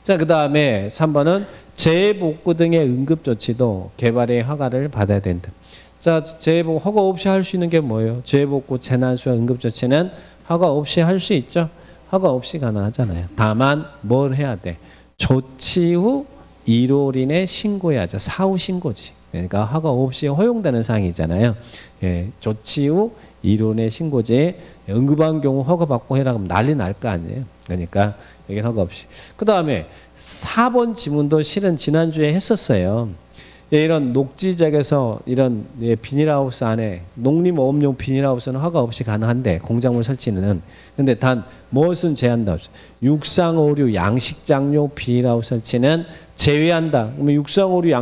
자, 그 다음에 3번은 재복구 등의 응급조치도 개발의 허가를 받아야 된다. 자, 재복구 허가 없이 할 수 있는 게 뭐예요? 재복구, 재난수와 응급조치는 허가 없이 할 수 있죠. 허가 없이 가능하잖아요. 다만 뭘 해야 돼? 조치 후 1월 이내 신고해야죠. 사후 신고지. 그러니까 허가 없이 허용되는 사항이잖아요. 예, 조치 후 1월 내 신고지. 응급한 경우 허가 받고 해라 그러면 난리 날 거 아니에요. 그러니까 여기는 허가 없이. 그 다음에 4번 지문도 실은 지난주에 했었어요. 예, 이런 녹지지역에서 이런 예, 비닐하우스 안에 농림어업용 비닐하우스는 허가 없이 가능한데 공작물 설치는. 근데 단 무엇은 제한다. 육상오류 양식장용 비닐하우스 설치는 제외한다. 그러면 육상오류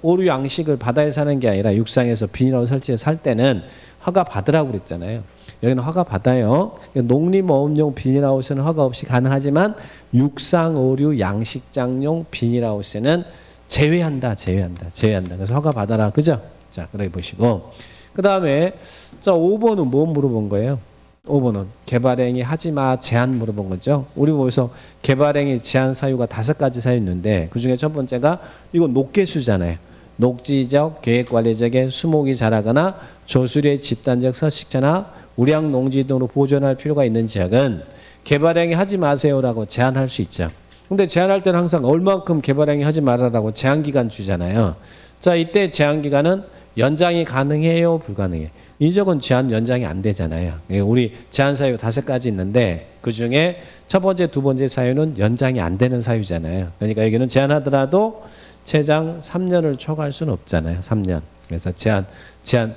오류 양식을 바다에서 하는 게 아니라 육상에서 비닐하우스 설치해서 살 때는 허가 받으라고 그랬잖아요. 여기는 허가 받아요. 농림어업용 비닐하우스는 허가 없이 가능하지만 육상오류 양식장용 비닐하우스는 제외한다. 그래서 허가 받아라. 그죠? 자, 그래 보시고. 그 다음에, 자, 5번은 뭐 물어본 거예요? 5번은 개발행위 하지마 제한 물어본 거죠. 우리 보면서 개발행위 제한 사유가 5가지 사유 있는데 그중에 첫 번째가 이거 녹개수잖아요. 녹지적, 계획관리적에 수목이 자라거나 조수리의 집단적 서식처나 우량 농지 등으로 보존할 필요가 있는 지역은 개발행위 하지 마세요라고 제한할 수 있죠. 근데 제한할 때는 항상 얼만큼 개발행위 하지 말아라고 제한기간 주잖아요. 자, 이때 제한기간은 연장이 가능해요, 불가능해요? 이 적은 제한 연장이 안 되잖아요. 우리 제한 사유 5가지 있는데 그중에 첫 번째, 두 번째 사유는 연장이 안 되는 사유잖아요. 그러니까 여기는 제한하더라도 최장 3년을 초과할 수는 없잖아요. 3년. 그래서 제한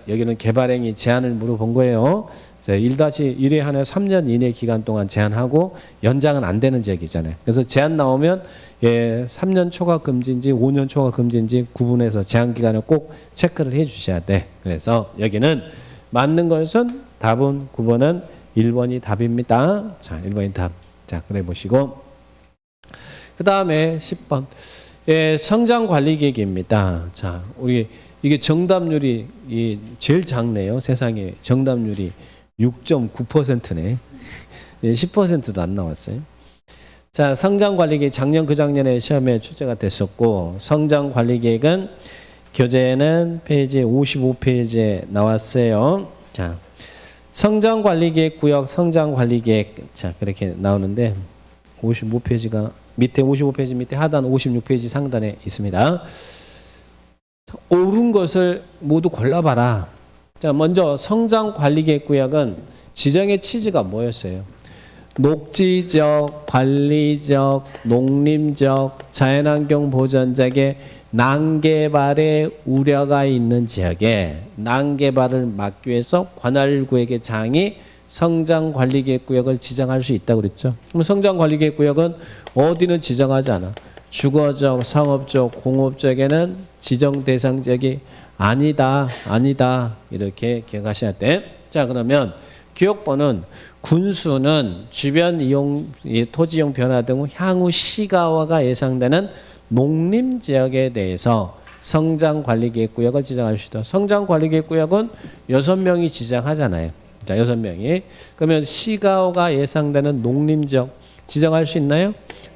여기는 개발행위 제한을 물어본 거예요. 1-1에 한해 3년 이내 기간 동안 제한하고 연장은 안 되는 지역이잖아요. 그래서 제한 나오면 3년 초과 금지인지 5년 초과 금지인지 구분해서 제한 기간을 꼭 체크를 해 주셔야 돼. 그래서 여기는 맞는 것은 답은 9번은 1번이 답입니다. 자, 1번이 답. 자, 그래 보시고. 그 다음에 10번. 성장 관리 계획입니다. 자, 우리 이게 정답률이 제일 작네요. 세상에 정답률이 6.9%네. 10%도 안 나왔어요. 자, 성장관리계획 작년 그 작년에 시험에 출제가 됐었고 성장관리계획은 교재는 페이지 55페이지에 나왔어요. 자, 성장관리계획 구역 성장관리계획 자 그렇게 나오는데 55페이지가 밑에 55페이지 밑에 하단 56페이지 상단에 있습니다. 옳은 것을 모두 골라봐라. 자, 먼저 성장관리계획 구역은 지정의 취지가 뭐였어요? 녹지적, 관리적, 농림적, 자연환경 보전적의 난개발의 우려가 있는 지역에 난개발을 막기 위해서 관할구역의 장이 성장관리계획구역을 지정할 수 있다고 그랬죠. 그럼 성장관리계획구역은 어디는 지정하지 않아. 주거적, 상업적, 공업적에는 지정 대상 지역이 아니다 이렇게 기억하셔야 돼. 자, 그러면 기억번은 군수는 주변 이용, 토지 이용 변화 등 향후 시가화가 예상되는 농림지역에 대해서 성장관리계획구역을 지정할 수 있다. 성장관리계획구역은 6명이 지정하잖아요. 자, 6명이. 그러면 시가화가 예상되는 농림지역 지정할 수 있나요?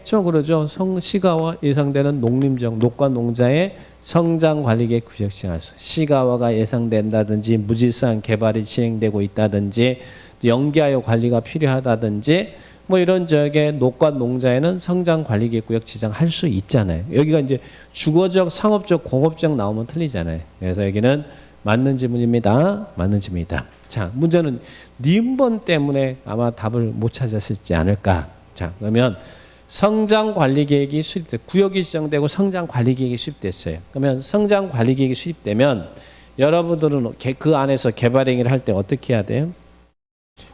그렇죠. 시가화 예상되는 농림지역, 녹과 농자의 성장관리계획 구역 지정할 수. 시가화가 예상된다든지 무질서한 개발이 진행되고 있다든지 연계하여 관리가 필요하다든지 뭐 이런 지역의 녹과 농자에는 성장관리계획 구역 지정할 수 있잖아요. 여기가 이제 주거적, 상업적, 공업적 나오면 틀리잖아요. 그래서 여기는 맞는 지문입니다. 맞는 지문이다. 자, 문제는 니은번 때문에 아마 답을 못 찾았을지 않을까. 자, 그러면 성장관리계획이 수립돼 구역이 지정되고 성장관리계획이 수립됐어요. 그러면 성장관리계획이 수립되면 여러분들은 그 안에서 개발행위를 할 때 어떻게 해야 돼요?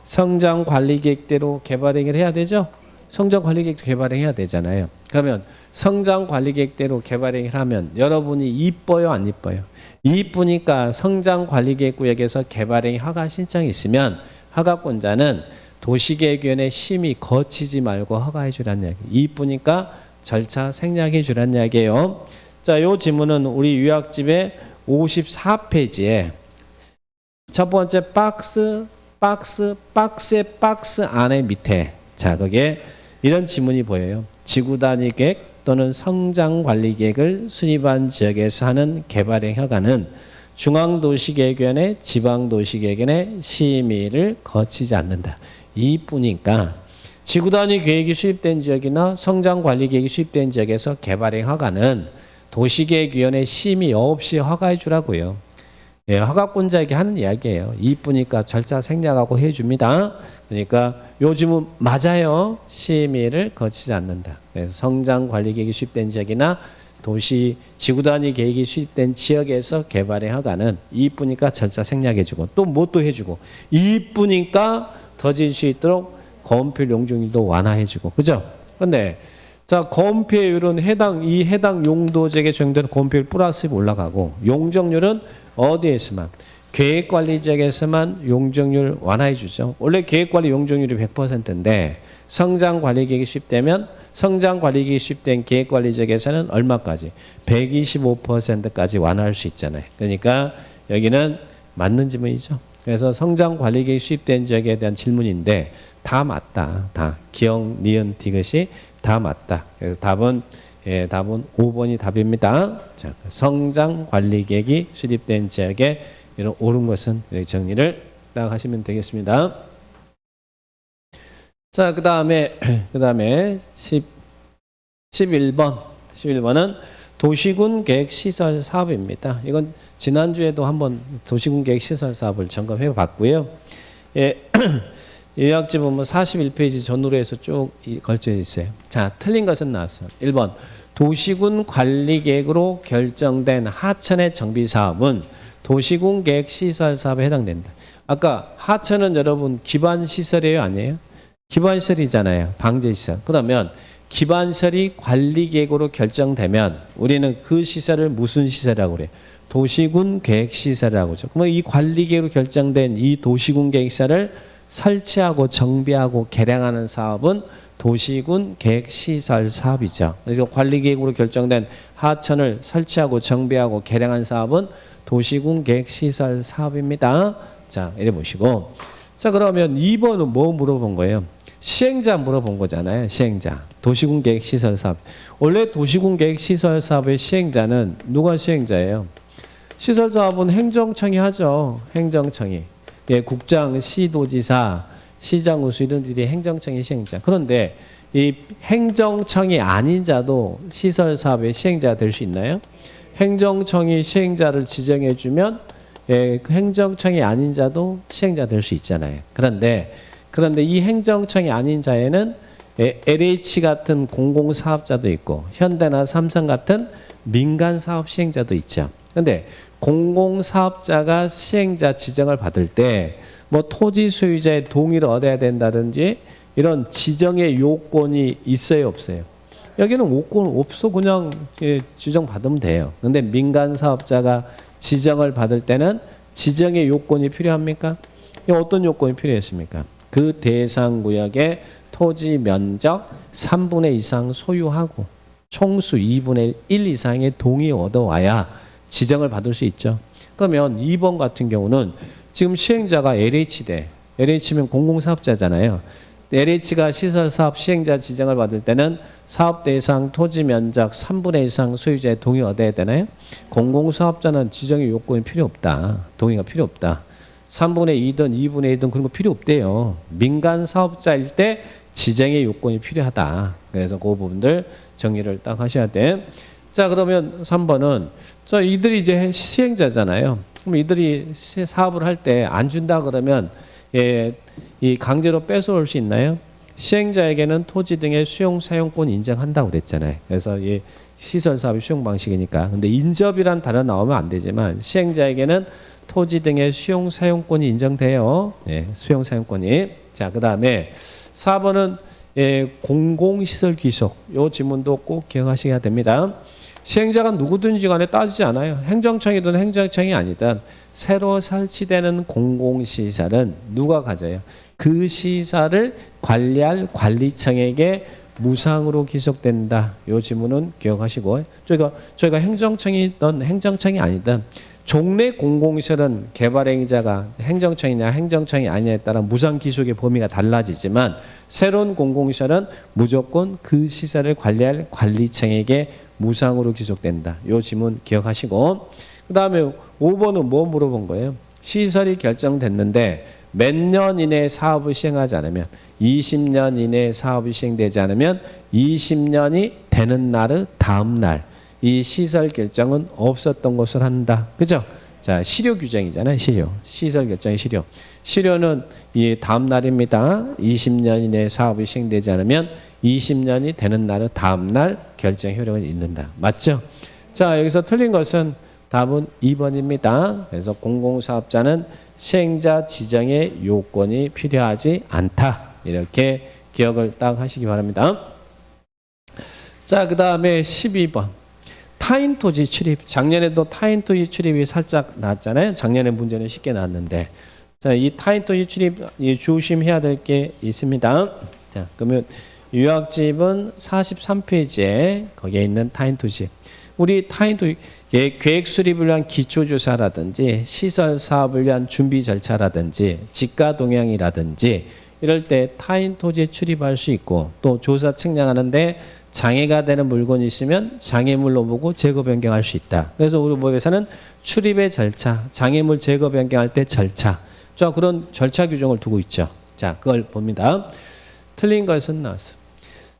성장관리계획대로 개발행위를 해야 되죠? 성장관리계획도 개발행위해야 되잖아요. 그러면 성장관리계획대로 개발행위를 하면 여러분이 이뻐요, 안 이뻐요? 이쁘니까 성장관리계획구역에서 개발행위 허가 신청이 있으면 허가권자는 도시계획위원회 심의 거치지 말고 허가해 주란 이야기. 이쁘니까 절차 생략해 주란 이야기예요. 자, 요 지문은 우리 유학집의 54페이지에 첫 번째 박스의 박스 안에 밑에 자, 거기에 이런 지문이 보여요. 지구단위 계획 또는 성장관리계획을 수립한 지역에서 하는 개발행 허가는 중앙도시계획위원회, 지방도시계획위원회 심의를 거치지 않는다. 이쁘니까 지구단위 계획이 수립된 지역이나 성장관리계획이 수립된 지역에서 개발행 허가는 도시계획위원회 심의 없이 허가해 주라고요. 예, 허가권자에게 하는 이야기예요. 이쁘니까 절차 생략하고 해줍니다. 그러니까 요즘은 맞아요. 심의를 거치지 않는다. 그래서 성장관리계획이 수립된 지역이나 도시 지구단위 계획이 수립된 지역에서 개발의 허가는 이쁘니까 절차 생략해주고 또 뭐 또 해주고 이쁘니까 더 질 수 있도록 건폐율 용적률도 완화해주고 그죠? 근데 자 건폐율은 해당 용도지역에 적용되는 건폐율 플러스 올라가고 용적률은 어디에서만 계획관리지역에서만 용적률 완화해주죠. 원래 계획관리 용적률이 100%인데 성장관리계획이 수립되면 성장관리계획이 수립된 계획관리지역에서는 얼마까지? 125%까지 완화할 수 있잖아요. 그러니까 여기는 맞는 지문이죠. 그래서 성장 관리 계획이 수립된 지역에 대한 질문인데 다 맞다. 다 기억, 니은, 디귿이 다 맞다. 그래서 답은 5번이 답입니다. 자, 성장 관리 계획이 수립된 지역에 이런 옳은 것은 정리를 딱 하시면 되겠습니다. 자, 그다음에 11번은 도시군 계획 시설 사업입니다. 이건 지난주에도 한번 도시군 계획 시설 사업을 점검해 봤고요. 예. 요약지 보면 41페이지 전후로 해서 쭉 걸쳐 있어요. 자, 틀린 것은 나왔어요. 1번 도시군 관리 계획으로 결정된 하천의 정비 사업은 도시군 계획 시설 사업에 해당된다. 아까 하천은 여러분 기반 시설이에요, 아니에요? 기반 시설이잖아요. 방제 시설. 그러면 기반 시설이 관리 계획으로 결정되면 우리는 그 시설을 무슨 시설이라고 그래요? 도시군 계획 시설이라고 하죠. 그러면 이 관리 계획으로 결정된 이 도시군 계획 시설을 설치하고 정비하고 개량하는 사업은 도시군 계획시설 사업이죠. 그래서 관리계획으로 결정된 하천을 설치하고 정비하고 개량한 사업은 도시군 계획시설 사업입니다. 자, 이래 보시고. 자, 그러면 2번은 뭐 물어본 거예요? 시행자 물어본 거잖아요. 시행자. 도시군 계획시설 사업. 원래 도시군 계획시설 사업의 시행자는 누가 시행자예요? 시설 사업은 행정청이 하죠. 행정청이. 예, 국장, 시도지사, 시장우수 이런 들이 행정청의 시행자. 그런데 이 행정청이 아닌 자도 시설 사업의 시행자가 될 수 있나요? 행정청이 시행자를 지정해 주면 예, 그 행정청이 아닌 자도 시행자 될 수 있잖아요. 그런데 이 행정청이 아닌 자에는 예, LH 같은 공공사업자도 있고 현대나 삼성 같은 민간사업 시행자도 있죠. 그런데 공공사업자가 시행자 지정을 받을 때 뭐 토지 소유자의 동의를 얻어야 된다든지 이런 지정의 요건이 있어요, 없어요? 여기는 요건 없어. 그냥 지정 받으면 돼요. 근데 민간 사업자가 지정을 받을 때는 지정의 요건이 필요합니까? 어떤 요건이 필요했습니까? 그 대상 구역의 토지 면적 3분의 2 이상 소유하고 총수 2분의 1 이상의 동의 얻어와야 지정을 받을 수 있죠. 그러면 2번 같은 경우는 지금 시행자가 LH대, LH면 공공사업자잖아요. LH가 시설사업 시행자 지정을 받을 때는 사업 대상 토지 면적 3분의 2 이상 소유자의 동의 얻어야 되나요? 공공사업자는 지정의 요건이 필요 없다. 동의가 필요 없다. 3분의 2든 2분의 1든 그런 거 필요 없대요. 민간 사업자일 때 지정의 요건이 필요하다. 그래서 그 부분들 정리를 딱 하셔야 돼. 자, 그러면 3번은 이들이 이제 시행자잖아요. 그럼 이들이 사업을 할 때 안 준다 그러면 예, 이 강제로 뺏어올 수 있나요? 시행자에게는 토지 등의 수용 사용권 인정한다고 그랬잖아요. 그래서 이 시설 사업의 수용 방식이니까. 근데 인접이란 단어 나오면 안 되지만 시행자에게는 토지 등의 수용 사용권이 인정돼요. 예, 수용 사용권이. 자, 그다음에 4번은 예, 공공시설 귀속. 요 지문도 꼭 기억하셔야 됩니다. 시행자가 누구든지 간에 따지지 않아요. 행정청이든 행정청이 아니든 새로 설치되는 공공시설은 누가 가져요? 그 시설을 관리할 관리청에게 무상으로 귀속된다. 이 지문은 기억하시고 저희가 행정청이든 행정청이 아니든 종래 공공시설은 개발행위자가 행정청이냐 행정청이 아니냐에 따라 무상 귀속의 범위가 달라지지만 새로운 공공시설은 무조건 그 시설을 관리할 관리청에게 무상으로 귀속된다. 이 지문 기억하시고 그 다음에 5번은 뭐 물어본 거예요? 시설이 결정됐는데 몇 년 이내에 사업을 시행하지 않으면 20년 이내에 사업이 시행되지 않으면 20년이 되는 날의 다음 날 이 시설 결정은 없었던 것을 한다. 그죠? 자, 실효 규정이잖아요. 실효. 시설 결정의 실효. 실효는 이 다음 날입니다. 20년 이내에 사업이 시행되지 않으면 20년이 되는 날의 다음 날 결정 효력을 잃는다. 맞죠? 자, 여기서 틀린 것은 답은 2번입니다. 그래서 공공사업자는 시행자 지정의 요건이 필요하지 않다. 이렇게 기억을 딱 하시기 바랍니다. 자, 그 다음에 12번. 타인 토지 출입. 작년에도 타인 토지 출입이 살짝 나왔잖아요. 작년에 문제는 쉽게 나왔는데. 자, 이 타인 토지 출입 조심해야 될 게 있습니다. 자, 그러면 요약집은 43페이지에 거기에 있는 타인 토지. 우리 타인 토지 계획 수립을 위한 기초조사라든지 시설 사업을 위한 준비 절차라든지 지가 동향이라든지 이럴 때 타인 토지에 출입할 수 있고 또 조사 측량하는데 장애가 되는 물건이 있으면 장애물로 보고 제거 변경할 수 있다. 그래서 우리 법에서는 출입의 절차, 장애물 제거 변경할 때 절차, 자 그런 절차 규정을 두고 있죠. 자 그걸 봅니다. 틀린 것은 나왔어.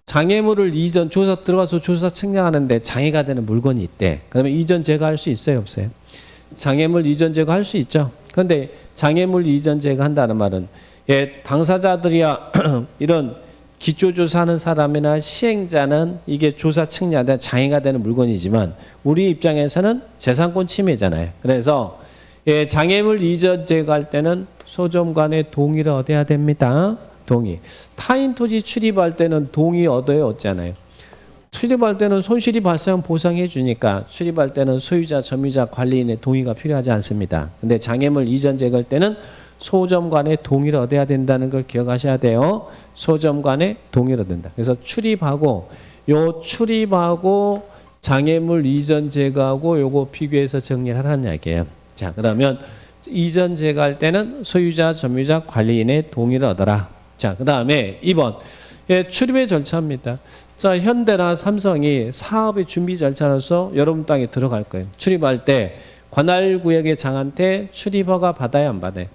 장애물을 이전 조사 들어가서 조사 측량하는데 장애가 되는 물건이 있대. 그러면 이전 제거할 수 있어요, 없어요? 장애물 이전 제거할 수 있죠. 그런데 장애물 이전 제거한다는 말은 당사자들이야 이런 기초조사하는 사람이나 시행자는 이게 조사 측량에 장애가 되는 물건이지만 우리 입장에서는 재산권 침해잖아요. 그래서 장애물 이전 제거할 때는 소점관의 동의를 얻어야 됩니다. 동의. 타인 토지 출입할 때는 동의 얻어야 얻잖아요. 출입할 때는 손실이 발생하면 보상해 주니까 출입할 때는 소유자, 점유자, 관리인의 동의가 필요하지 않습니다. 근데 장애물 이전 제거할 때는 소점관의 동의를 얻어야 된다는 걸 기억하셔야 돼요. 소점관의 동의를 얻는다. 그래서 출입하고 장애물 이전 제거하고 요거 비교해서 정리를 하라는 이야기예요. 자, 그러면 이전 제거할 때는 소유자, 점유자, 관리인의 동의를 얻어라. 자, 그다음에 2번. 출입의 절차입니다. 자, 현대나 삼성이 사업의 준비 절차로서 여러분 땅에 들어갈 거예요. 출입할 때 관할구역의 장한테 출입허가 받아야 안 받아요?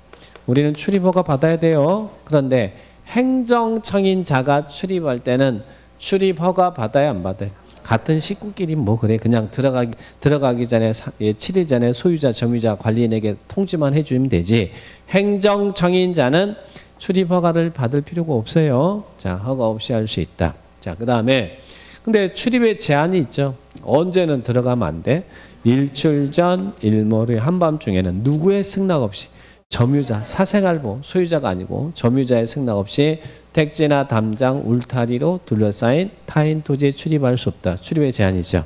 우리는 출입허가 받아야 돼요. 그런데 행정청인자가 출입할 때는 출입허가 받아야 안 받아요? 같은 식구끼리 뭐 그래 그냥 들어가기 전에 7일 전에 소유자, 점유자, 관리인에게 통지만 해주면 되지. 행정청인자는 출입허가를 받을 필요가 없어요. 자, 허가 없이 할 수 있다. 자, 그 다음에 근데 출입에 제한이 있죠. 언제는 들어가면 안 돼? 일출 전, 일몰의 한밤중에는 누구의 승낙 없이 점유자, 사생활보 소유자가 아니고 점유자의 승낙 없이 택지나 담장, 울타리로 둘러싸인 타인 토지에 출입할 수 없다. 출입의 제한이죠.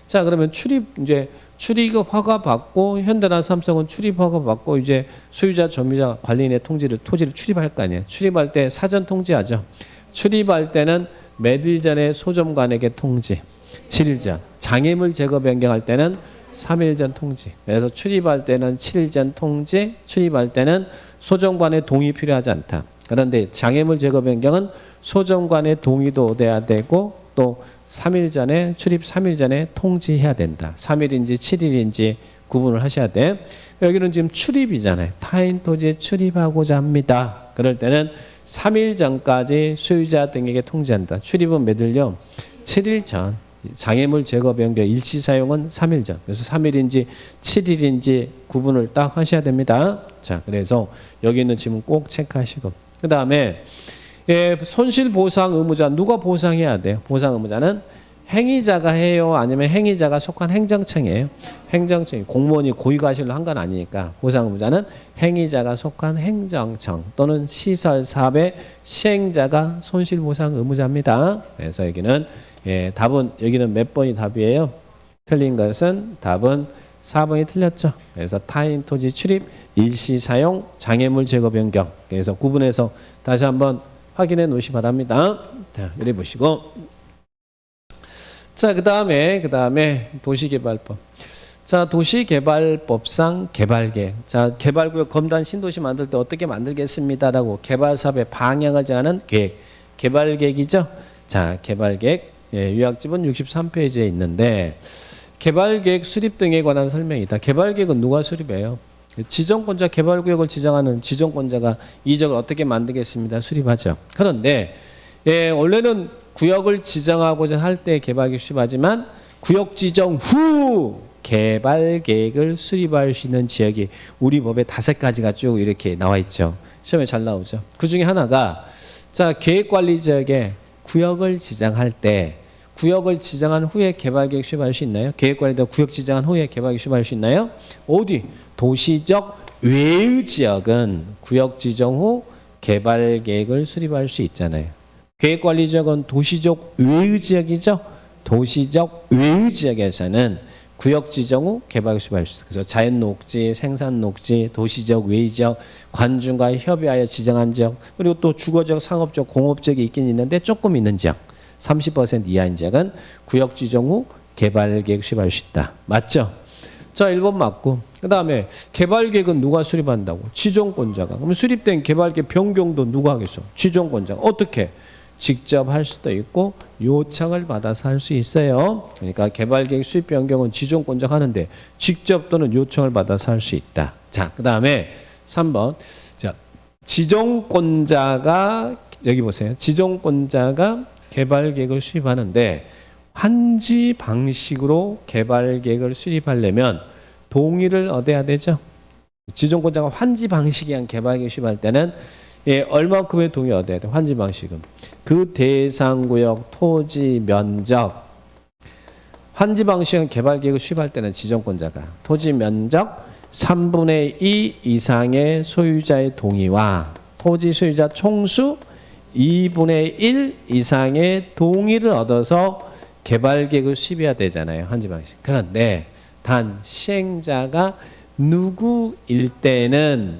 자, 그러면 출입 허가 받고 현대나 삼성은 출입 허가 받고 이제 소유자, 점유자, 관리인의 토지를 출입할 거 아니에요. 출입할 때 사전 통지하죠. 출입할 때는 몇일 전에 소점관에게 통지, 7일 전. 장애물 제거 변경할 때는 3일 전 통지. 그래서 출입할 때는 7일 전 통지, 출입할 때는 소점관의 동의 필요하지 않다. 그런데 장애물 제거 변경은 소점관의 동의도 얻어야 되고 또 3일 전에 출입 3일 전에 통지해야 된다. 3일인지 7일인지 구분을 하셔야 돼. 여기는 지금 출입이잖아요. 타인 토지에 출입하고자 합니다. 그럴 때는 3일 전까지 소유자 등에게 통지한다. 출입은 몇일요? 7일 전. 장애물 제거 변경 일시 사용은 3일 전. 그래서 3일인지 7일인지 구분을 딱 하셔야 됩니다. 자, 그래서 여기는 지금 꼭 체크하시고. 그 다음에 손실보상 의무자 누가 보상해야 돼요? 보상 의무자는 행위자가 해요? 아니면 행위자가 속한 행정청이에요? 행정청이 공무원이 고위과실로 한 건 아니니까 보상 의무자는 행위자가 속한 행정청 또는 시설사업의 시행자가 손실보상 의무자입니다. 그래서 여기는 답은 여기는 몇 번이 답이에요? 틀린 것은 답은 4번이 틀렸죠. 그래서 타인 토지 출입, 일시 사용, 장애물 제거 변경. 그래서 구분해서 다시 한번 확인해 놓으시 바랍니다. 자, 이래 보시고. 자, 그 다음에 도시개발법. 자, 도시개발법상 개발계획. 자, 개발구역 검단 신도시 만들 때 어떻게 만들겠습니다라고 개발사업의 방향을 정하는 계획. 개발계획이죠. 자, 개발계획. 요약집은 63페이지에 있는데 개발계획 수립 등에 관한 설명이다. 개발계획은 누가 수립해요? 지정권자, 개발구역을 지정하는 지정권자가 이적을 어떻게 만들겠습니다. 수립하죠. 그런데 원래는 구역을 지정하고자 할 때 개발계획 수립하지만 구역 지정 후 개발계획을 수립할 수 있는 지역이 우리 법에 5가지가 쭉 이렇게 나와 있죠. 시험에 잘 나오죠. 그 중에 하나가 자, 계획관리지역에 구역을 지정할 때 구역을 지정한 후에 개발계획 수립할 수 있나요? 계획관리도 구역 지정한 후에 개발계획 수립할 수 있나요? 어디? 도시적 외의 지역은 구역 지정 후 개발계획을 수립할 수 있잖아요. 계획관리지역은 도시적 외의 지역이죠. 도시적 외의 지역에서는 구역 지정 후 개발계획 수립할 수 있어요. 그래서 자연녹지, 생산녹지, 도시적 외의 지역, 관중과 협의하여 지정한 지역, 그리고 또 주거적, 상업적, 공업적이 있긴 있는데 조금 있는 지역, 30% 이하인 지역은 구역 지정 후 개발계획 수립할 수 있다. 맞죠? 자, 1번 맞고. 그 다음에 개발계획은 누가 수립한다고? 지정권자가. 그러면 수립된 개발계획 변경도 누가 하겠어? 지정권자가. 어떻게? 직접 할 수도 있고 요청을 받아서 할 수 있어요. 그러니까 개발계획 수립 변경은 지정권자가 하는데 직접 또는 요청을 받아서 할 수 있다. 자, 그 다음에 3번. 자, 지정권자가 여기 보세요. 지정권자가 개발계획을 수립하는데 환지 방식으로 개발계획을 수립하려면 동의를 얻어야 되죠. 지정권자가 환지 방식의 개발계획 수립할 때는 얼마큼의 동의 얻어야 돼? 환지 방식은 그 대상구역 토지 면적. 환지 방식은 개발계획을 수립할 때는 지정권자가 토지 면적 3분의 2 이상의 소유자의 동의와 토지 소유자 총수 2분의 1 이상의 동의를 얻어서 개발계획을 수립해야 되잖아요. 환지 방식. 그런데 단 시행자가 누구일 때는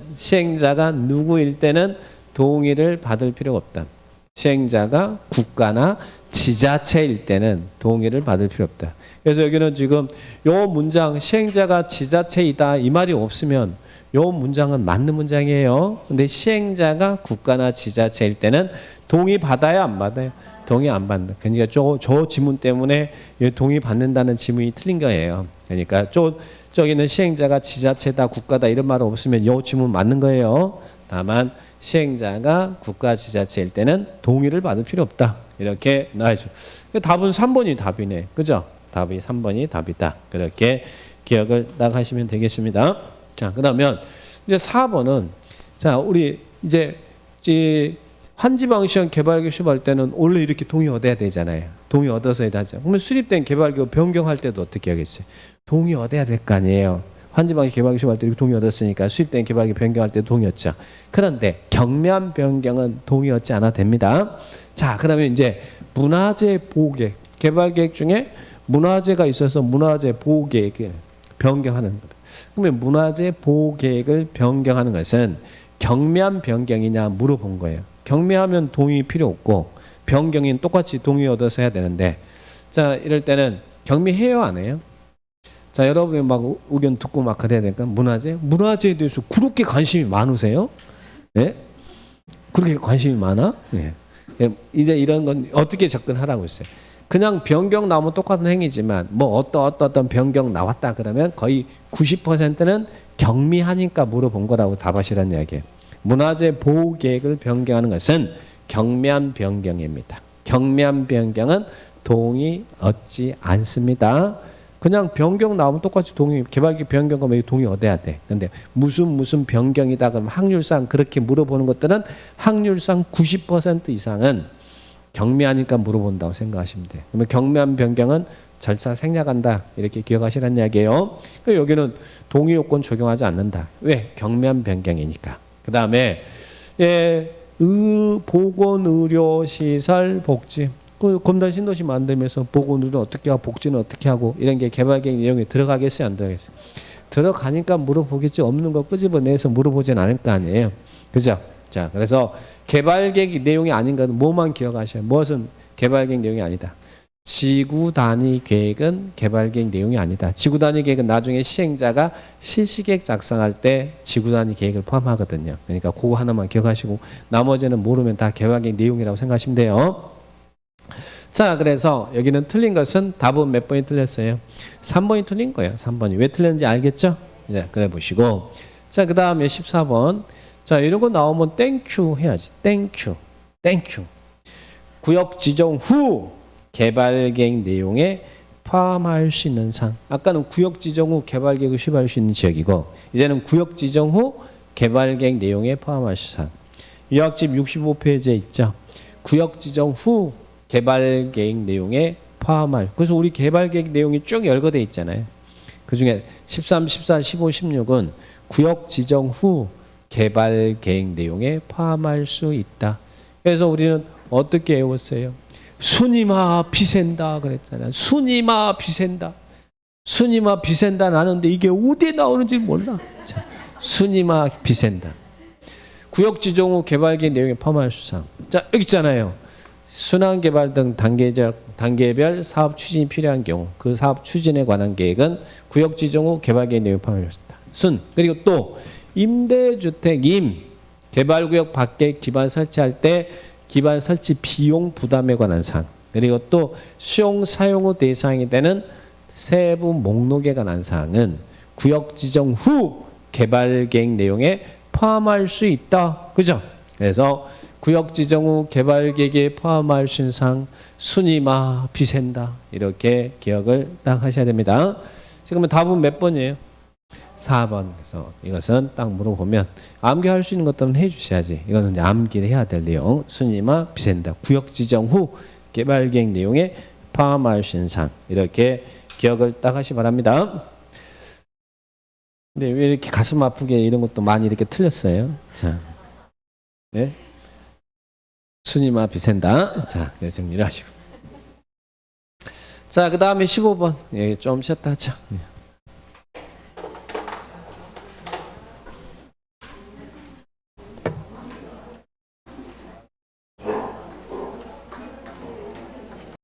동의를 받을 필요가 없다. 시행자가 국가나 지자체일 때는 동의를 받을 필요 없다. 그래서 여기는 지금 요 문장 시행자가 지자체이다 이 말이 없으면 요 문장은 맞는 문장이에요. 근데 시행자가 국가나 지자체일 때는 동의 받아요, 안 받아요? 동의 안 받는다. 그러니까 저 지문 때문에 동의 받는다는 지문이 틀린 거예요. 그러니까 저기는 시행자가 지자체다, 국가다 이런 말 없으면 요 지문 맞는 거예요. 다만 시행자가 국가, 지자체일 때는 동의를 받을 필요 없다. 이렇게 나와야죠. 답은 3번이 답이네. 그죠? 답이 3번이 답이다. 그렇게 기억을 딱 하시면 되겠습니다. 자, 그러면 이제 4번은 자, 우리 이제 환지방시형 개발계획 수립할 때는 원래 이렇게 동의 얻어야 되잖아요. 동의 얻어서 해야 하죠. 그러면 수립된 개발계획 변경할 때도 어떻게 하겠어요? 동의 얻어야 될 거 아니에요. 환지방시 개발계획 수립할 때 이렇게 동의 얻었으니까 수립된 개발계획 변경할 때도 동의 얻죠. 그런데 경미한 변경은 동의 얻지 않아도 됩니다. 자, 그러면 이제 문화재 보호계획, 개발계획 중에 문화재가 있어서 문화재 보호계획을 변경하는 겁니다. 그러면 문화재 보호계획을 변경하는 것은 경미한 변경이냐 물어본 거예요. 경미하면 동의 필요 없고 변경인 똑같이 동의 얻어서 해야 되는데 자, 이럴 때는 경미해요, 안 해요? 자, 여러분이 막 의견 듣고 막 그래야 되니까 문화재에 대해서 그렇게 관심이 많으세요? 네? 그렇게 관심이 많아? 네. 이제 이런 건 어떻게 접근하라고 했어요? 그냥 변경 나오면 똑같은 행위지만 뭐 어떤 변경 나왔다 그러면 거의 90%는 경미하니까 물어본 거라고 답하시라는 이야기예요. 문화재 보호계획을 변경하는 것은 경미한 변경입니다. 경미한 변경은 동의 얻지 않습니다. 그냥 변경 나오면 똑같이 동의, 개발계획 변경하면 동의 얻어야 돼. 근데 무슨 변경이다 그러면 확률상 그렇게 물어보는 것들은 확률상 90% 이상은 경미하니까 물어본다고 생각하시면 돼요. 그러면 경미한 변경은 절차 생략한다. 이렇게 기억하시라는 이야기예요. 여기는 동의 요건 적용하지 않는다. 왜? 경미한 변경이니까. 그 다음에 보건의료시설 복지. 그 검단 신도시 만들면서 보건의료 어떻게 하고 복지는 어떻게 하고 이런 게 개발계획 내용에 들어가겠어요, 안 들어가겠어요? 들어가니까 물어보겠지. 없는 거 끄집어내서 물어보진 않을 거 아니에요. 그죠? 자, 그래서 개발계획 내용이 아닌 건 뭐만 기억하셔요? 무엇은 개발계획 내용이 아니다. 지구 단위 계획은 개발계획 내용이 아니다. 지구 단위 계획은 나중에 시행자가 실시계획 작성할 때 지구 단위 계획을 포함하거든요. 그러니까 그거 하나만 기억하시고 나머지는 모르면 다 개발계획 내용이라고 생각하시면 돼요. 자, 그래서 여기는 틀린 것은 답은 몇 번이 틀렸어요? 3번이 틀린 거예요. 3번이. 왜 틀렸는지 알겠죠? 네, 그래 보시고. 자, 그 다음에 14번. 자, 이런 거 나오면 땡큐 해야지. 땡큐. 구역 지정 후 개발계획 내용에 포함할 수 있는 사항. 아까는 구역 지정 후 개발계획을 수립할 수 있는 지역이고 이제는 구역 지정 후 개발계획 내용에 포함할 수 있는 사항. 요약집 65페이지에 있죠. 구역 지정 후 개발계획 내용에 포함할. 그래서 우리 개발계획 내용이 쭉 열거돼 있잖아요. 그중에 13, 14, 15, 16은 구역 지정 후 개발계획 내용에 포함할 수 있다. 그래서 우리는 어떻게 외웠어요? 순이마 비센다 그랬잖아요. 순이마 비센다. 순이마 비센다 나는데 이게 어디에 나오는지 몰라. 자, 순이마 비센다. 구역 지정 후 개발계획 내용에 포함할 수 있는 사항. 자, 여기 있잖아요. 순환개발 등 단계별 사업 추진이 필요한 경우 그 사업 추진에 관한 계획은 구역 지정 후 개발 계획 내용을 포함했습니다. 그리고 또 임대주택임 개발구역 밖에 기반 설치할 때 기반 설치 비용 부담에 관한 사항 그리고 또 수용 사용 후 대상이 되는 세부 목록에 관한 사항은 구역 지정 후 개발 계획 내용에 포함할 수 있다. 그죠? 그래서 구역 지정 후 개발 계획에 포함할 수 있는 사항 순위마 비센다. 이렇게 기억을 딱 하셔야 됩니다. 지금은 답은 몇 번이에요? 4번. 그래서 이것은 딱 물어보면 암기할 수 있는 것들은 해주셔야지. 이거는 이제 암기를 해야 될 내용. 순위마 비센다. 구역 지정 후 개발 계획 내용에 포함할 수 있는 사항. 이렇게 기억을 딱 하시 바랍니다. 근데 왜 이렇게 가슴 아프게 이런 것도 많이 이렇게 틀렸어요? 자, 네. 순위마 비센다. 자, 네, 정리를 하시고. 자, 그 다음에 15번. 예, 좀 쉬었다 하자. 예.